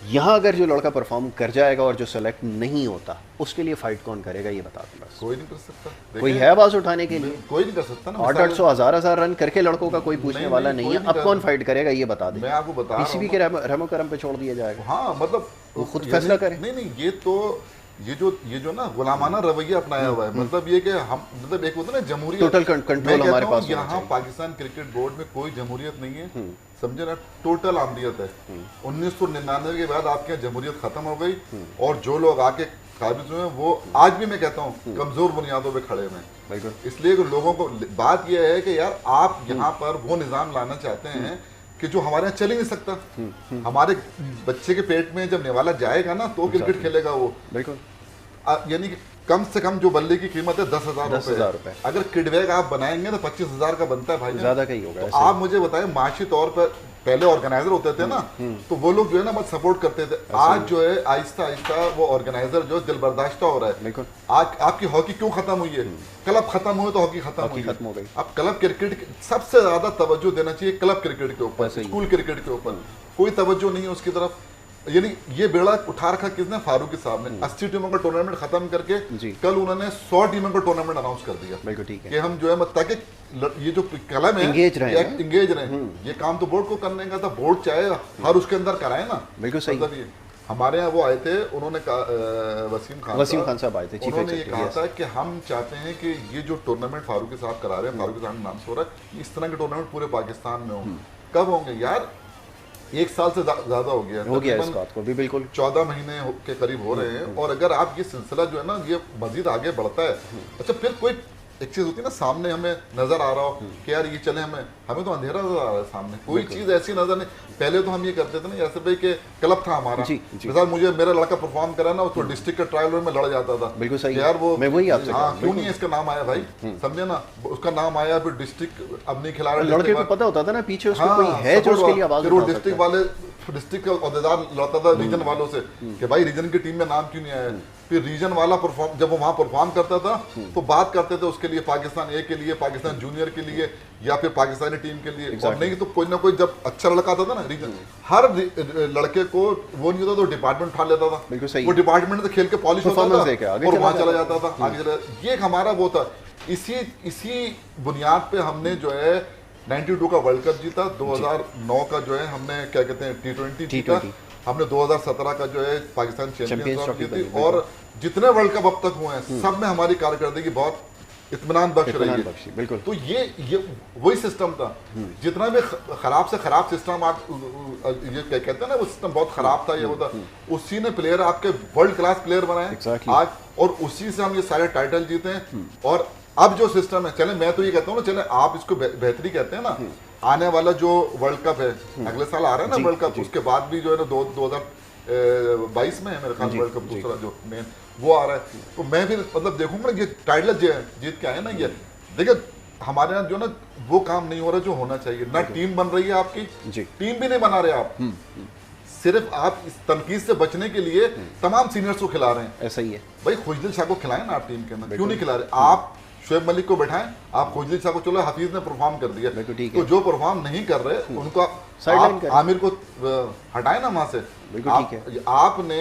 Speaker 2: यहाँ अगर जो लड़का परफॉर्म कर जाएगा और जो सेलेक्ट नहीं होता, उसके लिए फाइट कौन करेगा? ये बता दें बस।
Speaker 3: कोई नहीं कर सकता।
Speaker 2: कोई है आवाज उठाने के लिए?
Speaker 3: कोई नहीं कर सकता ना।
Speaker 2: 800 1000 रन करके लड़कों का कोई पूछने वाला नहीं है। अब कौन फाइट करेगा ये बता दें।
Speaker 3: मैं आपको बता रहा हूं,
Speaker 2: पीसीबी के रहमो करम पे छोड़ दिया जाएगा।
Speaker 3: हाँ, मतलब
Speaker 2: वो खुद फैसला करे।
Speaker 3: नहीं, ये जो ना गुलामाना रवैया अपनाया हुआ है, मतलब ये कि हम, मतलब एक होता है ना जमहूरियत,
Speaker 2: टोटल कंट्रोल हमारे पास।
Speaker 3: यहाँ पाकिस्तान क्रिकेट बोर्ड में कोई जमहूरियत नहीं है, समझे ना, टोटल आमदियत है। 1999 के बाद आपके यहाँ जमहूरियत खत्म हो गई और जो लोग आके काबिज हुए वो आज भी मैं कहता हूँ कमजोर बुनियादों पे खड़े हुए हैं। इसलिए लोगों को बात यह है कि यार आप यहाँ पर वो निज़ाम लाना चाहते हैं कि जो हमारे यहाँ चल ही नहीं सकता। हमारे बच्चे के पेट में जब निवाला जाएगा ना तो क्रिकेट खेलेगा वो। बिल्कुल, यानी कि कम से कम जो बल्ले की कीमत है 10,000 रुपए। अगर किडबैग आप बनाएंगे तो 25,000 का बनता है भाई, ज्यादा का ही होगा। तो आप मुझे बताएं, माशी तौर पर पहले ऑर्गेनाइजर होते थे ना, तो वो लोग जो है ना बहुत सपोर्ट करते थे। आज जो है आहिस्ता आहिस्ता वो ऑर्गेनाइजर जो दिल बर्दाश्त हो रहा है। आज आपकी हॉकी क्यों खत्म हुई है? क्लब खत्म हुए तो हॉकी खत्म हो गई। अब क्लब क्रिकेट सबसे ज्यादा तवज्जो देना चाहिए क्लब क्रिकेट के ऊपर, स्कूल क्रिकेट के ऊपर कोई तवज्जो नहीं है उसकी तरफ। यानी ये बेड़ा उठा रखा किसने? फारूकी साहब ने। 80 टीमों का टूर्नामेंट खत्म करके कल उन्होंने 100 टीमों का टूर्नामेंट अनाउंस कर दिया। बिल्कुल ठीक है कि हम जो है ताकि ये जो कलम है इंगेज रहे। ये काम तो बोर्ड को करने का था, बोर्ड चाहे हर उसके अंदर कराए ना। बिल्कुल सही। मतलब ये हमारे यहाँ वो आए थे, उन्होंने वसीम खान साहब आए थे, उन्होंने ये कहा था कि हम चाहते हैं कि ये जो टूर्नामेंट फारूकी साहब करा रहे हैं, फारूकी साहब नाम से हो रहा है, इस तरह के टूर्नामेंट पूरे पाकिस्तान में हो। कब होंगे यार? 1 साल से ज्यादा हो गया इस बात को भी। बिल्कुल 14 महीने के करीब हो रहे हैं। और अगर आप ये सिलसिला जो है ना ये मजीद आगे बढ़ता है, अच्छा फिर कोई एक चीज होती है ना, सामने हमें नजर आ रहा हो कि यार ये चले, हमें तो अंधेरा नजर आ रहा है सामने, कोई चीज ऐसी नजर नहीं। पहले तो हम ये करते थे ना जैसे भाई कि क्लब था हमारा, मिसाल मुझे मेरा लड़का परफॉर्म करा ना, उसको डिस्ट्रिक्ट के ट्रायल में लड़ जाता था। बिल्कुल सही यार, वो मैं वही आपसे क्यों नहीं इसका नाम आया भाई, समझे ना, उसका नाम आया, फिर डिस्ट्रिक्ट अब नहीं खिला रहे, लड़के को पता होता था ना पीछे उसको कोई है जो उसके लिए आवाज उठा सकता है। डिस्ट्रिक्ट वाले डिस्ट्रिक्ट का अहदेदार लड़ता था रीजन वालों से कि भाई रीजन की टीम में नाम क्यों नहीं आया। फिर रीजन वाला परफॉर्म, जब वो वहां परफॉर्म करता था तो बात करते थे उसके लिए पाकिस्तान ए के लिए, पाकिस्तान जूनियर के लिए, या फिर पाकिस्तानी टीम के लिए। और नहीं तो कोई ना कोई जब अच्छा लड़का आता था ना रीजन, हर लड़के को वो नहीं होता तो डिपार्टमेंट उठा लेता था। बिल्कुल सही। वो डिपार्टमेंट से खेल के पॉलिश होता था और वहां चला जाता था आगे। ये हमारा वो था। इसी बुनियाद पे हमने जो है 92 का वर्ल्ड कप जीता, 2009 का जो है हमने क्या कहते हैं T20 जीता, हमने 2017 का जो है पाकिस्तान चैंपियंस ट्रॉफी जीती। और जितने वर्ल्ड कप अब तक हुए हैं सब में हमारी कारकर्दगी बहुत इत्मीनान बख्श रही है। बिल्कुल। तो ये वही सिस्टम था। जितना भी खराब से खराब सिस्टम आप ये क्या कहते हैं ना, वो सिस्टम बहुत खराब था, ये होता, उसी ने प्लेयर आपके वर्ल्ड क्लास प्लेयर बनाए आज, और उसी से हम ये सारे टाइटल जीते हैं। और अब जो सिस्टम है, चले मैं तो ये कहता हूँ ना, चले आप इसको बेहतरी कहते हैं ना, आने वाला जो वर्ल्ड कप है अगले साल आ रहा है ना वर्ल्ड कप, उसके बाद भी जो है ना 2022 में है मेरे ख्याल वर्ल्ड कप दूसरा जो मेन वो आ रहा है। तो मैं भी मतलब देखूंगा ना, ये टाइटल जीत के आए ना, ये देखिए हमारे यहाँ जो ना वो काम नहीं हो रहा जो होना चाहिए ना। टीम बन रही है आपकी, टीम भी नहीं बना रहे आप, सिर्फ आप इस तनकीद से बचने के लिए तमाम सीनियर्स को खिला रहे हैं। ऐसा ही है भाई, खुशदिल शाह को खिलाएं ना आप टीम के अंदर, क्यों नहीं खिला रहे? आप शुएब मलिक को बैठाएं, आप खुशदिल शाह को, चलो हफीज ने परफॉर्म कर दिया, तो जो परफॉर्म नहीं कर रहे उनको आमिर को हटाए ना वहां से। आपने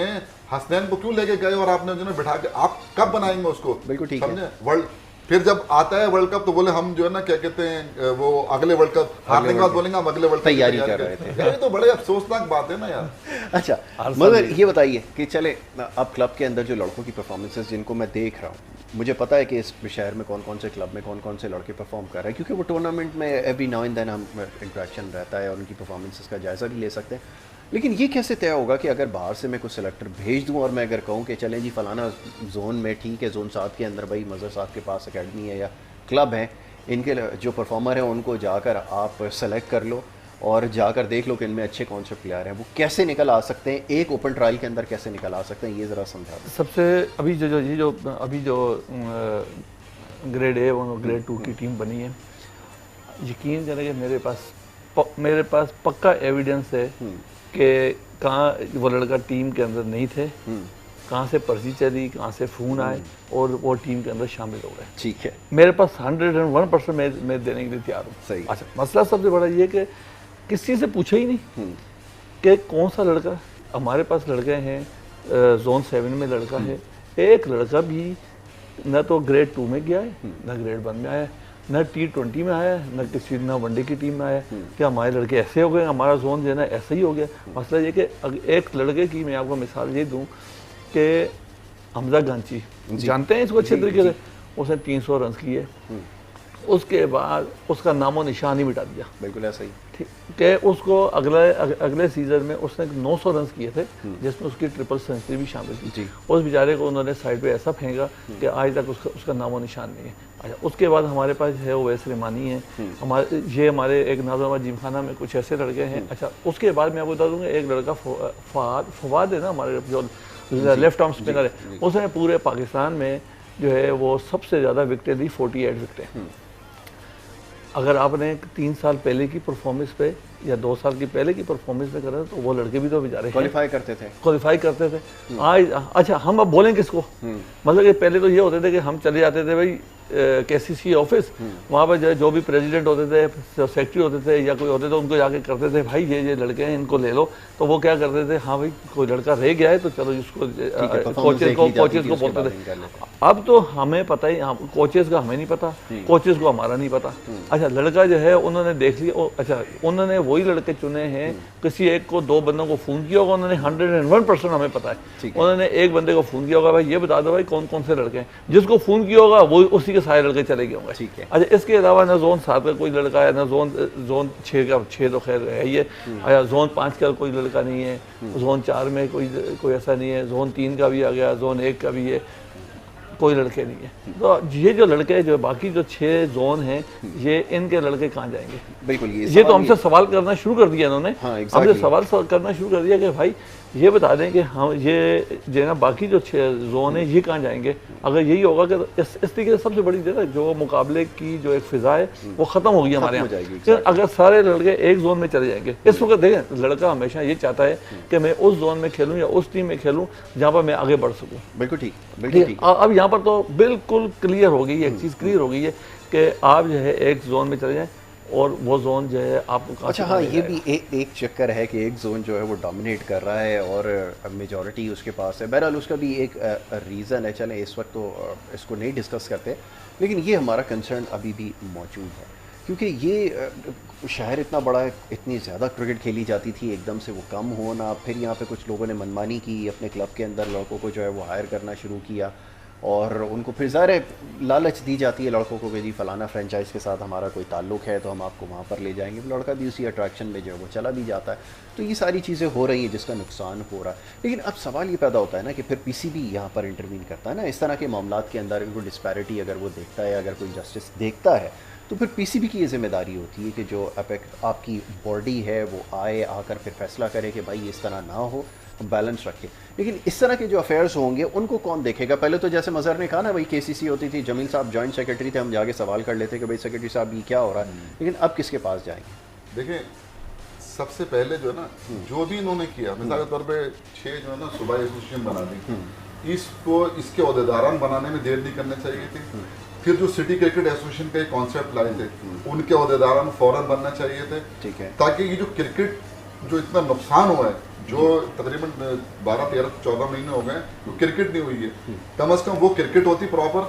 Speaker 3: हसनैन को क्यों लेके गए और आपने उन्हें बैठा के, आप कब बनाएंगे उसको? बिल्कुल ठीक है। वर्ल्ड फिर जब आता है वर्ल्ड कप तो बोले हम जो है ना क्या कहते हैं, वो अगले वर्ल्ड कप हारने के बाद बोलेंगे हम अगले वर्ल्ड कप तैयारी कर रहे थे। ये तो बड़े अफसोसनाक बात है ना यार। अच्छा मगर ये बताइए कि चले अब क्लब के अंदर जो लड़कों की परफॉर्मेंसेस जिनको मैं देख रहा हूँ,
Speaker 2: मुझे पता है कि इस शहर में कौन कौन से क्लब में कौन कौन से लड़के परफॉर्म कर रहे हैं, क्योंकि वो टूर्नामेंट में एवरी नाउ एंड देन हम इंट्रैक्शन रहता है और उनकी परफॉर्मेंसेस का जायज़ा भी ले सकते हैं। लेकिन ये कैसे तय होगा कि अगर बाहर से मैं कुछ सेलेक्टर भेज दूँ और मैं अगर कहूँ कि चलें जी फ़लाना जोन में, ठीक है, जोन 7 के अंदर भाई मज़हर साहब के पास अकेडमी है या क्लब है, इनके जो परफॉर्मर हैं उनको जाकर आप सेलेक्ट कर लो और जाकर देख लो कि इनमें अच्छे कौन से प्लेयर हैं, वो कैसे निकल आ सकते हैं, एक ओपन ट्रायल के अंदर कैसे निकल आ सकते हैं, ये ज़रा समझा दें।
Speaker 4: सबसे अभी जो ग्रेड ए और ग्रेड 2 की टीम बनी है, यकीन करें कि मेरे पास पक्का एविडेंस है कि कहाँ वो लड़का टीम के अंदर नहीं थे, कहाँ से पर्ची चली, कहाँ से फ़ोन आए और वो टीम के अंदर शामिल हो गए।
Speaker 2: ठीक है,
Speaker 4: मेरे पास 101% मैं देने के लिए तैयार हूँ।
Speaker 2: सही।
Speaker 4: अच्छा, मसला सबसे बड़ा ये कि किसी से पूछा ही नहीं कि कौन सा लड़का। हमारे पास लड़के हैं, जोन 7 में लड़का है, एक लड़का भी न तो ग्रेड 2 में गया है, न ग्रेड 1 में आया है, न T20 में आया है, न वनडे की टीम में आया है। कि हमारे लड़के ऐसे हो गए, हमारा जोन जो है ना ऐसा ही हो गया। मसला ये कि एक लड़के की मैं आपको मिसाल ये दूँ कि हमजा गांची, जानते हैं इसको अच्छे तरीके से, उसने 300 रन किए, उसके बाद उसका नामो निशान ही मिटा दिया।
Speaker 2: बिल्कुल ऐसा ही।
Speaker 4: ठीक कि उसको अगले सीज़न में उसने 900 रन किए थे, जिसमें उसकी ट्रिपल सेंचुरी भी शामिल थी। उस बेचारे को उन्होंने साइड पे ऐसा फेंका कि आज तक उसका नामो निशान नहीं है। अच्छा, उसके बाद हमारे पास है ओवैस रहमानी है, हमारे एक नाज़िम जिमखाना में कुछ ऐसे लड़के हैं। अच्छा, उसके बाद मैं आपको बता दूँगा एक लड़का फवाद है ना, हमारे जो लेफ्ट आर्म स्पिनर है, उसने पूरे पाकिस्तान में जो है वो सबसे ज़्यादा विकेटें दी, 48 विकेटें। अगर आपने 3 साल पहले की परफॉर्मेंस पे या 2 साल की पहले की परफॉर्मेंस में करा तो वो लड़के भी तो बेचारे क्वालिफाई करते थे। आज अच्छा, हम अब बोलें किसको? मतलब कि पहले तो ये होते थे कि हम चले जाते थे भाई KCC ऑफिस, वहाँ पर जो भी प्रेसिडेंट होते थे, सेक्रेटरी होते थे या कोई होते थे, उनको जाके करते थे भाई ये लड़के हैं इनको ले लो। तो वो क्या करते थे, हाँ भाई कोई लड़का रह गया है तो चलो इसको कोचेस को बोलते थे। अब तो हमें पता ही, कोचेस का हमें नहीं पता, कोचेस को हमारा नहीं पता। अच्छा, लड़का जो है उन्होंने देख लिया, अच्छा उन्होंने वही लड़के चुने हैं, किसी एक को 2 बंदों को फ़ोन किया होगा, उन्होंने 101% हमें पता है। उन्होंने एक बंदे को फ़ोन किया होगा, भाई ये बता दो भाई कौन कौन से लड़के हैं, जिसको फ़ोन किया होगा वो उसी के सारे लड़के चले गए होंगे।
Speaker 2: ठीक है।
Speaker 4: अच्छा, इसके अलावा ना जोन 7 का कोई लड़का है, ना जोन 6 तो खैर है ही है। अच्छा, जोन 5 का कोई लड़का नहीं है, जोन 4 में कोई ऐसा नहीं है, जोन 3 का भी आ गया, जोन 1 का भी है, कोई लड़के नहीं है। तो ये जो लड़के जो बाकी जो 6 जोन हैं, ये इनके लड़के कहाँ जाएंगे?
Speaker 2: बिल्कुल,
Speaker 4: ये तो हमसे सवाल करना शुरू कर दिया इन्होंने।
Speaker 2: हाँ,
Speaker 4: हमसे सवाल करना शुरू कर दिया कि भाई ये बता दें कि हम ये जो है ना बाकी जो 6 जोन है ये कहाँ जाएंगे। अगर यही होगा कि इस तरीके से सबसे बड़ी जो मुकाबले की जो एक फिजा है वो ख़त्म होगी हमारे यहाँ। अगर सारे लड़के एक जोन में चले जाएंगे, इस वक्त देखें लड़का हमेशा ये चाहता है कि मैं उस जोन में खेलूँ या उस टीम में खेलूँ जहाँ पर मैं आगे बढ़ सकूँ।
Speaker 2: बिल्कुल ठीक।
Speaker 4: अब यहाँ पर तो बिल्कुल क्लियर हो गई, एक चीज़ क्लियर हो गई है कि आप जो है एक जोन में चले जाएँ और वो जोन जो है आपको।
Speaker 2: अच्छा हाँ, ये भी एक चक्कर है कि एक जोन जो है वो डोमिनेट कर रहा है और मेजॉरिटी उसके पास है। बहरहाल उसका भी एक रीज़न है, चलें इस वक्त तो इसको नहीं डिस्कस करते, लेकिन ये हमारा कंसर्न अभी भी मौजूद है क्योंकि ये शहर इतना बड़ा है, इतनी ज़्यादा क्रिकेट खेली जाती थी, एकदम से वो कम होना, फिर यहाँ पे कुछ लोगों ने मनमानी की, अपने क्लब के अंदर लड़कों को जो है वो हायर करना शुरू किया और उनको फिर ज़ाहिर लालच दी जाती है लड़कों को कि जी फ़लाना फ्रेंचाइज़ के साथ हमारा कोई ताल्लुक़ है तो हम आपको वहाँ पर ले जाएंगे। लड़का भी उसी अट्रैक्शन में जो है वो चला भी जाता है। तो ये सारी चीज़ें हो रही हैं जिसका नुकसान हो रहा है। लेकिन अब सवाल ये पैदा होता है ना कि फिर PCB यहाँ पर इंटरवीन करता है ना इस तरह के मामलात के अंदर। कोई डिस्पैरिटी अगर वो देखता है, अगर कोई जस्टिस देखता है, तो फिर PCB की ये जिम्मेदारी होती है कि जो आपकी बॉडी है वो आकर फिर फैसला करे कि भाई इस तरह ना हो, बैलेंस रखे। लेकिन इस तरह के जो अफेयर्स होंगे उनको कौन देखेगा? पहले तो जैसे मज़हर ने कहा ना भाई KCC होती थी, जमील साहब जॉइंट सेक्रेटरी थे, हम जाके सवाल कर लेते कि भाई सेक्रेटरी साहब ये क्या हो रहा है। लेकिन अब किसके पास जाएंगे?
Speaker 3: देखिए, सबसे पहले जो है ना जो भी इन्होंने किया, मिसाल के तौर पे 6 जो है ना सूबाई एसोसिएशन बना दी, इसको इसके अहदेदारान बनाने में देर नहीं करनी चाहिए थी। फिर जो सिटी क्रिकेट एसोसिएशन के कॉन्सेप्ट लाए थे उनके अहदेदारान फौरन बनना चाहिए थे। ठीक है, ताकि ये जो क्रिकेट जो इतना नुकसान हुआ है, जो तकरीबन 12, 13, 14 महीने हो गए तो क्रिकेट नहीं हुई है, कम से कम वो क्रिकेट होती प्रॉपर।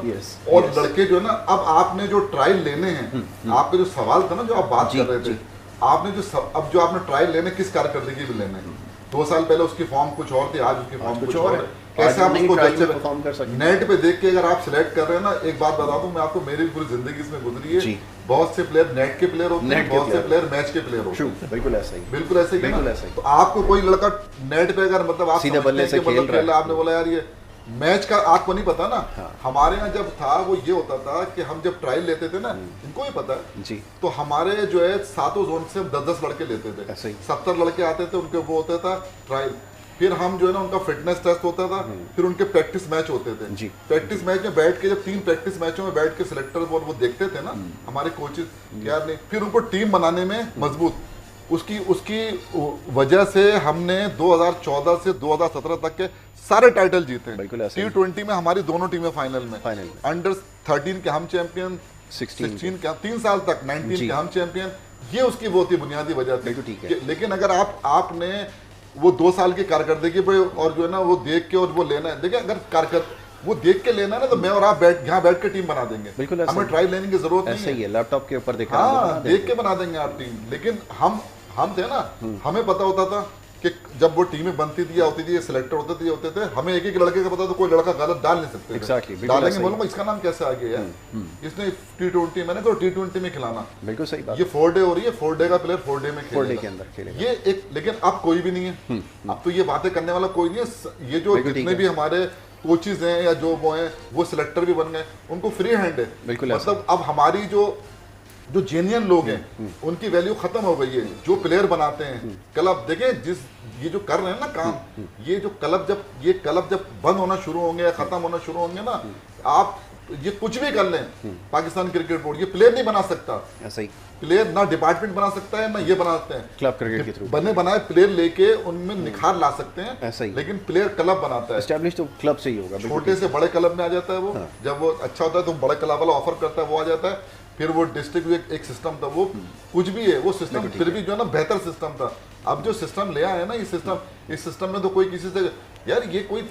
Speaker 3: और लड़के जो है ना, अब आपने जो ट्रायल लेने हैं, आपका जो सवाल था ना जो आप बात कर रहे थे, आपने अब जो आपने ट्रायल लेने किस कारकर्दगी में लेने हैं। 2 साल पहले उसकी फॉर्म कुछ और थी, आज उसकी फॉर्म कुछ और है। कैसे आप उसको जल्दी
Speaker 2: परफॉर्म कर सकते हैं।
Speaker 3: नेट पे देख के अगर आप सिलेक्ट कर रहे हैं ना, एक बात बता दूं मैं आपको, मेरी पूरी जिंदगी इसमें गुजरी है। बहुत से प्लेयर नेट के प्लेयर होते हैं, बहुत से प्लेयर मैच के प्लेयर होते हैं।
Speaker 2: बिल्कुल ऐसा ही,
Speaker 3: बिल्कुल ऐसा ही है। तो आपको कोई लड़का नेट पे अगर मतलब आप
Speaker 2: सीधे बल्ले से खेल रहा है,
Speaker 3: आपने बोला यार ये मैच का आपको नहीं पता ना। हमारे यहाँ जब था वो ये होता था कि हम जब ट्रायल लेते थे ना, इनको ही पता है
Speaker 2: जी,
Speaker 3: तो हमारे जो है 7 जोन से 10-10 लड़के लेते थे, 70 लड़के आते थे, उनके वो होता था ट्रायल, फिर हम जो है ना उनका फिटनेस टेस्ट होता था, फिर उनके प्रैक्टिस मैच होते थे जी। प्रैक्टिस मैच में बैठ के जब 3 प्रैक्टिस मैचों में बैठ के सिलेक्टर वो देखते थे ना हमारे कोचेस यार नहीं, फिर उनको टीम बनाने में मजबूत, उसकी वजह से हमने 2014 से 2017 तक के सारे टाइटल जीते। T20 में हमारी दोनों टीमें फाइनल में, अंडर 13 के हम चैंपियन, 16 के 3 साल तक 19 के हम चैंपियन। ये उसकी वो थी बुनियादी वजह थी। लेकिन अगर आपने वो 2 साल की कारकर्दगी पे और जो है ना वो देख के और वो लेना है, देखिए अगर वो देख के लेना है ना तो मैं और आप यहाँ बैठ के टीम बना देंगे। बिल्कुल हमें ट्रायल लेने की जरूरत नहीं है,
Speaker 2: लैपटॉप के ऊपर देखा,
Speaker 3: हाँ देख के बना देंगे आप टीम। लेकिन हम थे ना, हमें पता होता था कि जब वो टीमें बनती थी या होती थी, सिलेक्टर होते थे, हमें एक लड़के का पता था, कोई लड़का गलत डाल नहीं सकते।
Speaker 2: Exactly,
Speaker 3: डालेंगे बोलूंगा इसका नाम कैसे आ गया यार, इसने T20 मैंने तो T20 में खिलाना।
Speaker 2: बिल्कुल सही बात।
Speaker 3: ये 4 डे हो रही है, 4 डे का प्लेयर 4 डे में खेलेगा,
Speaker 2: 4 डे के अंदर खेलेगा।
Speaker 3: ये एक, लेकिन अब कोई भी नहीं है, अब तो ये बातें करने वाला कोई नहीं है। ये जो जितने भी हमारे कोचेज हैं या जो वो हैं वो सिलेक्टर भी बन गए, उनको फ्री हैंड है। मतलब अब हमारी जो जेन्युइन लोग हैं उनकी वैल्यू खत्म हो गई है। जो प्लेयर बनाते हैं क्लब, देखें ये जो कर रहे हैं ना काम, ये जो क्लब जब बंद होना शुरू होंगे या खत्म होना शुरू होंगे ना, आप ये कुछ भी कर लें, पाकिस्तान क्रिकेट बोर्ड ये प्लेयर नहीं बना सकता। ऐसा ही प्लेयर ना डिपार्टमेंट बना सकता है, ना ये बना सकते हैं।
Speaker 2: क्लब क्रिकेट के थ्रू
Speaker 3: बनाए प्लेयर लेके उनमें निखार ला सकते हैं, ऐसा ही। लेकिन प्लेयर क्लब बनाता है,
Speaker 2: एस्टैब्लिश तो क्लब से ही होगा।
Speaker 3: छोटे से बड़े क्लब में आ जाता है वो, जब वो अच्छा होता है तो बड़े क्लब वाला ऑफर करता है, वो आ जाता है। फिर वो डिस्ट्रिक्ट एक सिस्टम था, वो कुछ भी है वो सिस्टम, फिर भी जो है ना बेहतर सिस्टम था। अब जो सिस्टम ले आए हैं ना, इस सिस्टम में तो कोई किसी से यार ये कोई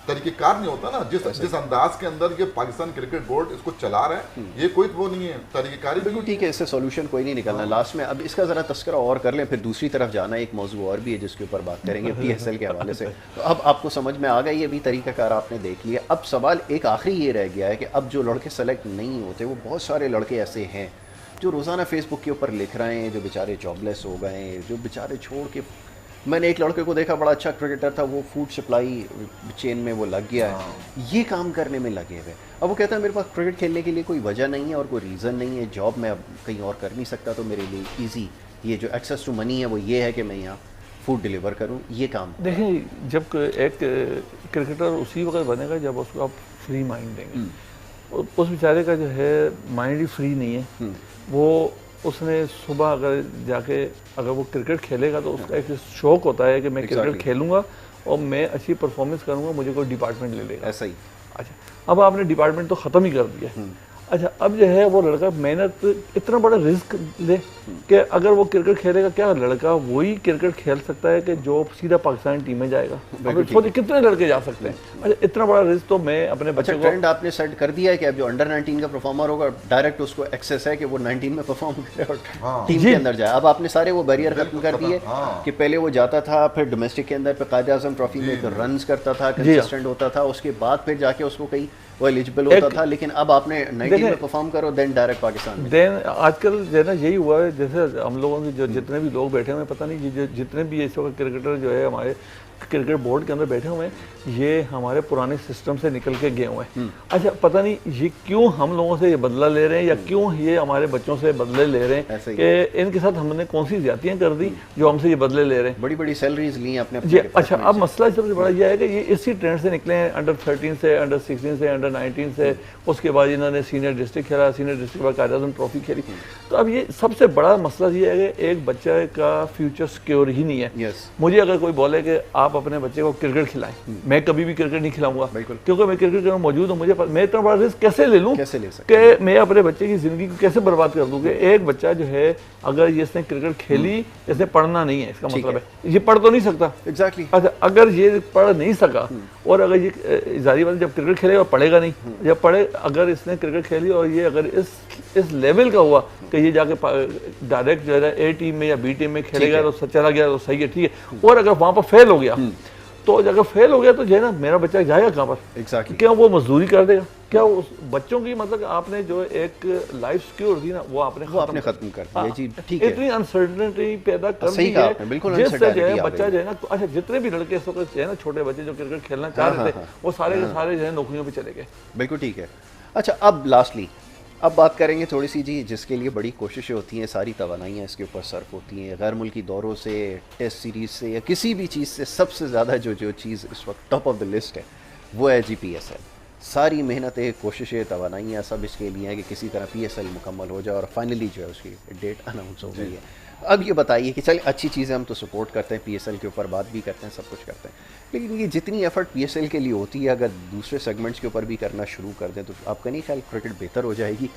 Speaker 3: तरीकेकार नहीं होता ना, जिस अंदाज के अंदर ये पाकिस्तान क्रिकेट बोर्ड इसको चला रहा है, ये कोई वो नहीं है तरीकेकारी।
Speaker 2: बिल्कुल ठीक है, इससे सॉल्यूशन कोई नहीं निकलना। लास्ट में अब इसका ज़रा तस्करा और कर लें, फिर दूसरी तरफ जाना, एक मौजू और भी है जिसके ऊपर बात करेंगे PSL के हवाले से। तो अब आपको समझ में आ गया, ये भी तरीकाकार आपने देख लिया। अब सवाल एक आखिरी ये रह गया है कि अब जो लड़के सेलेक्ट नहीं होते, वो बहुत सारे लड़के ऐसे हैं जो रोज़ाना फेसबुक के ऊपर लिख रहे हैं, जो बेचारे जॉबलेस हो गए हैं, जो बेचारे छोड़ के। मैंने एक लड़के को देखा, बड़ा अच्छा क्रिकेटर था, वो फूड सप्लाई चेन में वो लग गया है, ये काम करने में लगे हुए। अब वो कहता है मेरे पास क्रिकेट खेलने के लिए कोई वजह नहीं है और कोई रीज़न नहीं है, जॉब मैं अब कहीं और कर नहीं सकता, तो मेरे लिए ईजी ये जो एक्सेस टू मनी है वो ये है कि मैं यहाँ फूड डिलीवर करूँ, ये काम।
Speaker 4: देखिए, जब एक क्रिकेटर उसी वक्त बनेगा जब उसको आप फ्री माइंड देंगे। उस बेचारे का जो है माइंड ही फ्री नहीं है। वो उसने सुबह अगर जाके अगर वो क्रिकेट खेलेगा तो उसका एक शौक होता है कि मैं क्रिकेट खेलूंगा और मैं अच्छी परफॉर्मेंस करूंगा, मुझे कोई डिपार्टमेंट ले लेगा।
Speaker 2: ऐसा ही।
Speaker 4: अच्छा, अब आपने डिपार्टमेंट तो ख़त्म ही कर दिया। अच्छा, अब जो है वो लड़का मेहनत इतना बड़ा रिस्क ले कि अगर वो क्रिकेट खेलेगा, क्या लड़का वही क्रिकेट खेल सकता है कि जो सीधा पाकिस्तान टीम में जाएगा? सोचिए कितने लड़के जा सकते हैं। अच्छा, इतना बड़ा रिस्क तो मैं अपने बच्चे को।
Speaker 2: ट्रेंड आपने सेट कर दिया है कि अब जो अंडर 19 का परफॉर्मर होगा, डायरेक्ट उसको एक्सेस है कि वो 19 में परफॉर्म करे और टीम के अंदर जाए। अब आपने सारे वो बैरियर खत्म कर दिए कि पहले वो जाता था, फिर डोमेस्टिक के अंदर कायदे आज़म ट्रॉफी में रन करता था, कंसिस्टेंट होता था, उसके बाद फिर जाके उसको कहीं वो एलिजिबल होता था। लेकिन अब आपने 19 में परफॉर्म करो, देन डायरेक्ट पाकिस्तान में।
Speaker 4: देन आजकल जो है ना यही हुआ है, जैसे हम लोगों के जो जितने भी लोग बैठे हुए हैं, पता नहीं जितने भी इस वक्त क्रिकेटर जो है हमारे क्रिकेट बोर्ड के अंदर बैठे हुए हैं, ये हमारे पुराने सिस्टम से निकल के गए हुए हैं। अच्छा, पता नहीं ये क्यों हम लोगों से ये बदला ले रहे हैं या क्यों ये हमारे बच्चों से बदले ले रहे हैं कि इनके साथ हमने कौन सी ज्यादतियां कर दी जो हमसे ये बदले ले रहे हैं।
Speaker 2: बड़ी बड़ी सैलरीज ली हैं अपने।
Speaker 4: अच्छा, अब मसला सबसे बड़ा यह है कि ये इसी ट्रेंड से निकले हैं, अंडर 13 से, अंडर 16 से, अंडर 19 से, उसके बाद इन्होंने सीनियर डिस्ट्रिक्ट खेला, सीनियर डिस्ट्रिक्ट के बाद कायदे आज़म ट्रॉफी खेली। तो अब ये सबसे बड़ा मसला ये है कि एक बच्चे का फ्यूचर सिक्योर ही नहीं है। मुझे अगर कोई बोले कि आप अपने बच्चे को क्रिकेट खिलाएं, मैं कभी भी क्रिकेट नहीं खिलाऊंगा, क्योंकि मैं क्रिकेट में मौजूद हूँ। मैं इतना बड़ा रिस्क कैसे ले लूँ कि मैं अपने बच्चे की जिंदगी को कैसे बर्बाद कर दूँ? कि एक बच्चा जो है अगर ये इसने क्रिकेट खेली, इसने पढ़ना नहीं है, इसका मतलब है ये पढ़ तो नहीं सकता।
Speaker 2: एग्जैक्टली।
Speaker 4: अच्छा, अगर ये पढ़ नहीं सका और अगर ये जारी बात जब क्रिकेट खेलेगा पढ़ेगा नहीं, जब पढ़े अगर इसने क्रिकेट खेली और ये अगर इस लेवल का हुआ कि ये जाके डायरेक्ट जो है A टीम में या B टीम में खेलेगा तो चला गया तो सही है, ठीक है। और अगर वहाँ पर फेल हो गया तो अगर फेल हो गया तो जो है ना मेरा बच्चा जाएगा कहाँ पर?
Speaker 2: एग्जैक्टली।
Speaker 4: क्या वो मजदूरी कर देगा? क्या उस बच्चों की मतलब आपने जो एक लाइफ सिक्योर थी ना वो आपने
Speaker 2: खत्म कर दिया जी। ठीक है,
Speaker 4: इतनी अनसर्टेनिटी पैदा कर दी
Speaker 2: सही कहा
Speaker 4: है
Speaker 2: आपने, बिल्कुल
Speaker 4: जिससे जो है
Speaker 2: uncertainty आ
Speaker 4: बच्चा
Speaker 2: गई।
Speaker 4: जो है ना, अच्छा जितने भी लड़के इस वक्त जो है ना छोटे बच्चे जो क्रिकेट खेलना चाह रहे थे वो सारे के सारे जो है नौकरियों पे चले गए।
Speaker 2: बिल्कुल ठीक है। अच्छा, अब लास्टली अब बात करेंगे थोड़ी सी जी, जिसके लिए बड़ी कोशिशें होती हैं, सारी तवानाइयाँ इसके ऊपर सर्फ होती हैं, गैर मुल्की दौरों से, टेस्ट सीरीज़ से या किसी भी चीज़ से सबसे ज़्यादा जो चीज़ इस वक्त टॉप ऑफ द लिस्ट है वो है जी PSL। सारी मेहनतें, कोशिशें, तवानाइयाँ सब इसके लिए हैं कि किसी तरह PSL मुकम्मल हो जाए और फाइनली जो है उसकी डेट अनाउंस हो गई है। अब ये बताइए कि चलिए अच्छी चीज़ें हम तो सपोर्ट करते हैं, PSL के ऊपर बात भी करते हैं, सब कुछ करते हैं, लेकिन ये जितनी एफर्ट PSL के लिए होती है अगर दूसरे सेगमेंट्स के ऊपर भी करना शुरू कर दें तो आपका नहीं ख्याल क्रिकेट बेहतर हो जाएगी?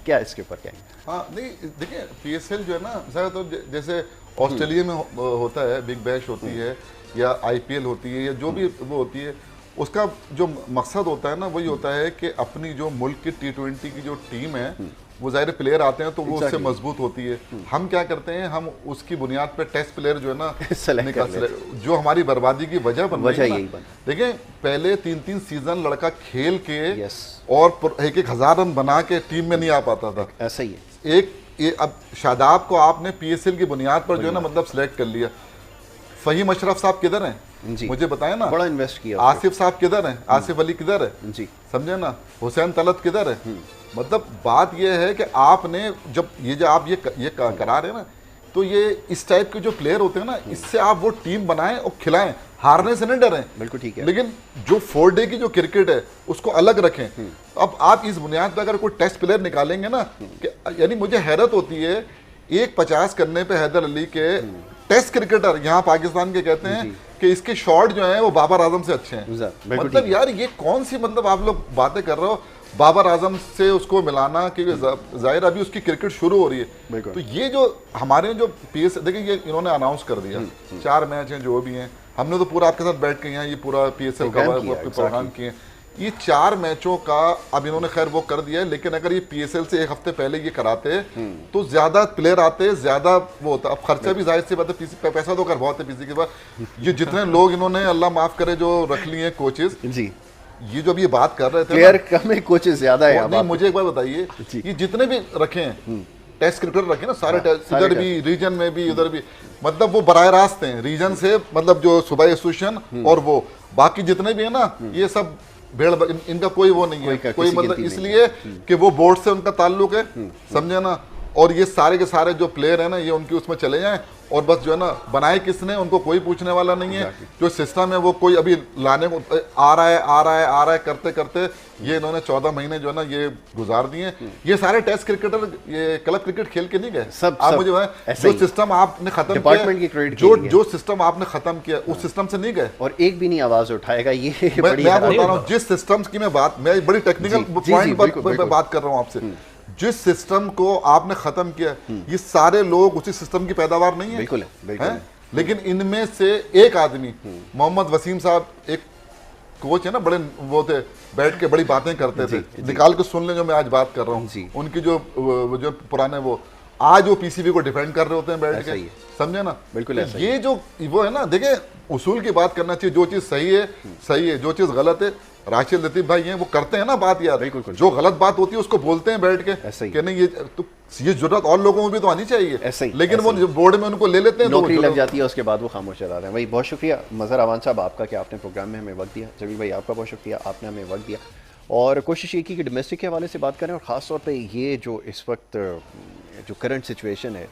Speaker 2: क्या इसके ऊपर कहेंगे?
Speaker 3: हाँ नहीं देखिए, PSL जो है ना ज़्यादातर तो जैसे ऑस्ट्रेलिया में होता है, बिग बैश होती है या IPL होती है या जो भी वो होती है, उसका जो मकसद होता है ना वही होता है कि अपनी जो मुल्क की T20 की जो टीम है वो ज़ाहिर प्लेयर आते हैं तो वो उससे मजबूत होती है। हम क्या करते हैं, हम उसकी बुनियाद पर टेस्ट प्लेयर जो है ना निकाल, जो हमारी बर्बादी की वजह बन रही है
Speaker 2: यही बन।
Speaker 3: देखिए पहले 3-3 सीजन लड़का खेल के और 1-1 हज़ार रन बना के टीम में नहीं आ पाता था।
Speaker 2: ऐसा ही है।
Speaker 3: अब शादाब को आपने PSL की बुनियाद पर जो है ना मतलब सिलेक्ट कर लिया। फ़हीम अशरफ साहब किधर हैं जी, मुझे बताएं ना।
Speaker 2: बड़ा इन्वेस्ट किया।
Speaker 3: आसिफ साहब किधर हैं? आसिफ अली किधर है
Speaker 2: जी,
Speaker 3: समझे ना। हुसैन तलत किधर है? मतलब बात यह है कि आपने जब आप ये करा रहे हैं ना, तो ये इस टाइप के जो प्लेयर होते हैं ना, इससे आप वो टीम बनाएं और खिलाएं, हारने से नहीं डरें।
Speaker 2: बिल्कुल ठीक है।
Speaker 3: लेकिन जो 4 डे की जो क्रिकेट है उसको अलग रखें। अब आप इस बुनियाद पर अगर कोई टेस्ट प्लेयर निकालेंगे ना, यानी मुझे हैरत होती है 1.50 करने पे हैदर अली के टेस्ट क्रिकेटर यहाँ पाकिस्तान के कहते हैं कि इसके शॉट जो हैं वो बाबर आजम से अच्छे हैं। मतलब यार ये कौन सी मतलब आप लोग बातें कर रहे हो बाबर आजम से उसको मिलाना, क्योंकि जाहिर अभी उसकी क्रिकेट शुरू हो रही है। तो ये जो हमारे जो PSL देखिए ये इन्होंने अनाउंस कर दिया 4 मैच हैं जो भी हैं, हमने तो पूरा आपके साथ बैठ के यहाँ ये पूरा PSL का प्रोग्राम किए। ये 4 मैचों का अब इन्होंने खैर वो कर दिया है, लेकिन अगर ये PSL से 1 हफ्ते पहले ये कराते तो ज्यादा प्लेयर आते, ज्यादा वो होता। अब खर्चा भी जाहिर सी बात है, पैसा तो कर बहुत है PC के पास। ये जितने लोग इन्होंने अल्लाह माफ करे जो रख लिए कोचेस जी, ये जो अब ये बात कर रहे थे
Speaker 2: प्लेयर कम है कोचेस ज्यादा है।
Speaker 3: नहीं मुझे एक बार बताइए, ये जितने भी रखे हैं टेस्ट क्रिकेटर रखे ना सारे टेस्ट, इधर भी रीजन में भी उधर भी, मतलब वो बराह रास्त हैं रीजन से, मतलब जो सूबाई एसोसिएशन और वो बाकी जितने भी है ना, ये सब भेड़ इनका कोई वो नहीं है, कोई मतलब इसलिए कि वो बोर्ड से उनका ताल्लुक है, समझे ना। और ये सारे के सारे जो प्लेयर है ना ये उनकी उसमें चले जाएं, और बस जो है ना बनाए किसने उनको कोई पूछने वाला नहीं है। जो सिस्टम है वो कोई अभी लाने को आ रहा है करते करते ये इन्होंने 14 महीने जो है ना ये गुजार दिए। ये सारे टेस्ट क्रिकेटर ये क्लब क्रिकेट खेल के नहीं गए सब, आप मुझे जो सिस्टम आपने खत्म किया, जो सिस्टम आपने खत्म किया उस सिस्टम से नहीं गए, और
Speaker 2: एक भी नहीं आवाज उठाएगा। ये
Speaker 3: मैं बता रहा हूँ जिस सिस्टम की मैं बड़ी टेक्निकल पॉइंट पर बात कर रहा हूँ आपसे, जिस सिस्टम को आपने खत्म किया, ये सारे लोग उसी सिस्टम की पैदावार नहीं है।
Speaker 2: बिल्कुल है?
Speaker 3: लेकिन इनमें से एक आदमी मोहम्मद वसीम साहब, एक कोच है ना, बड़े वो थे, बैठ के बड़ी बातें करते थे, निकाल के सुन ले जो मैं आज बात कर रहा हूँ, उनकी जो पुराने वो आज वो PCB को डिफेंड कर रहे होते हैं बैठ के, समझे ना।
Speaker 2: बिल्कुल
Speaker 3: ये जो वो है ना, देखे उसूल की बात करना चाहिए, जो चीज सही है, जो चीज गलत है राशिद लतीफ भाई हैं वो करते हैं ना बात यार, जो गलत बात होती है उसको बोलते हैं बैठ के कि नहीं ये जरूरत और लोगों में भी तो आनी चाहिए, लेकिन वो बोर्ड में उनको ले लेते हैं,
Speaker 2: नौकरी लग जाती है, उसके बाद वो खामोश रह रहे हैं। भाई बहुत शुक्रिया मज़हर अवान साहब आपका कि आपने प्रोग्राम में हमें वक्त दिया। जमील भाई आपका बहुत शुक्रिया, आपने हमें वक्त दिया, और कोशिश ये की कि डोमेस्टिक के हवाले से बात करें, और ख़ास तौर पर ये जो इस वक्त जो करंट सिचुएशन है,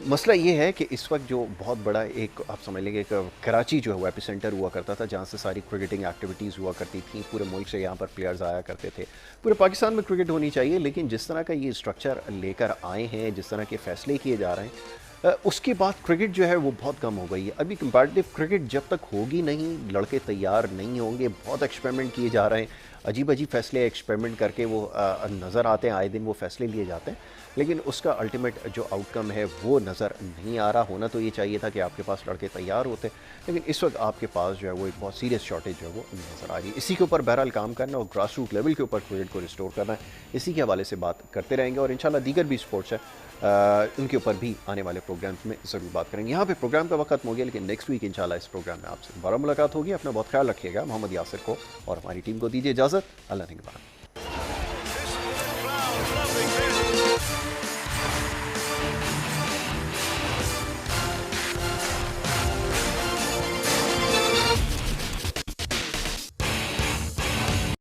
Speaker 2: मसला ये है कि इस वक्त जो बहुत बड़ा एक आप समझ लेंगे एक कराची जो है वो एपिसेंटर हुआ करता था, जहाँ से सारी क्रिकेटिंग एक्टिविटीज़ हुआ करती थी, पूरे मुल्क से यहाँ पर प्लेयर्स आया करते थे, पूरे पाकिस्तान में क्रिकेट होनी चाहिए। लेकिन जिस तरह का ये स्ट्रक्चर लेकर आए हैं, जिस तरह के फैसले किए जा रहे हैं, उसके बाद क्रिकेट जो है वो बहुत कम हो गई है। अभी कंपैरेटिव क्रिकेट जब तक होगी नहीं, लड़के तैयार नहीं होंगे, बहुत एक्सपेरिमेंट किए जा रहे हैं। अजीब अजीब फैसले एक्सपेरिमेंट करके वो नज़र आते हैं, आए दिन वो फैसले लिए जाते हैं, लेकिन उसका अल्टीमेट जो आउटकम है वो नज़र नहीं आ रहा। होना तो ये चाहिए था कि आपके पास लड़के तैयार होते, लेकिन इस वक्त आपके पास जो है वो एक बहुत सीरियस शॉर्टेज जो है वो नज़र आ रही है। इसी के ऊपर बहरहाल काम करना और ग्रास रूट लेवल के ऊपर क्रिकेट को रिस्टोर करना है, इसी के हवाले से बात करते रहेंगे और इंशाल्लाह दीगर भी स्पोर्ट्स है उनके ऊपर भी आने वाले प्रोग्राम्स में ज़रूर बात करेंगे। यहाँ पे प्रोग्राम का वक्त हो गया, लेकिन नेक्स्ट वीक इंशाल्लाह इस प्रोग्राम में आपसे दोबारा मुलाकात होगी। अपना बहुत ख्याल रखिएगा। मोहम्मद यासिर को और हमारी टीम को दीजिए इजाज़त। अल्लाह निगहबान।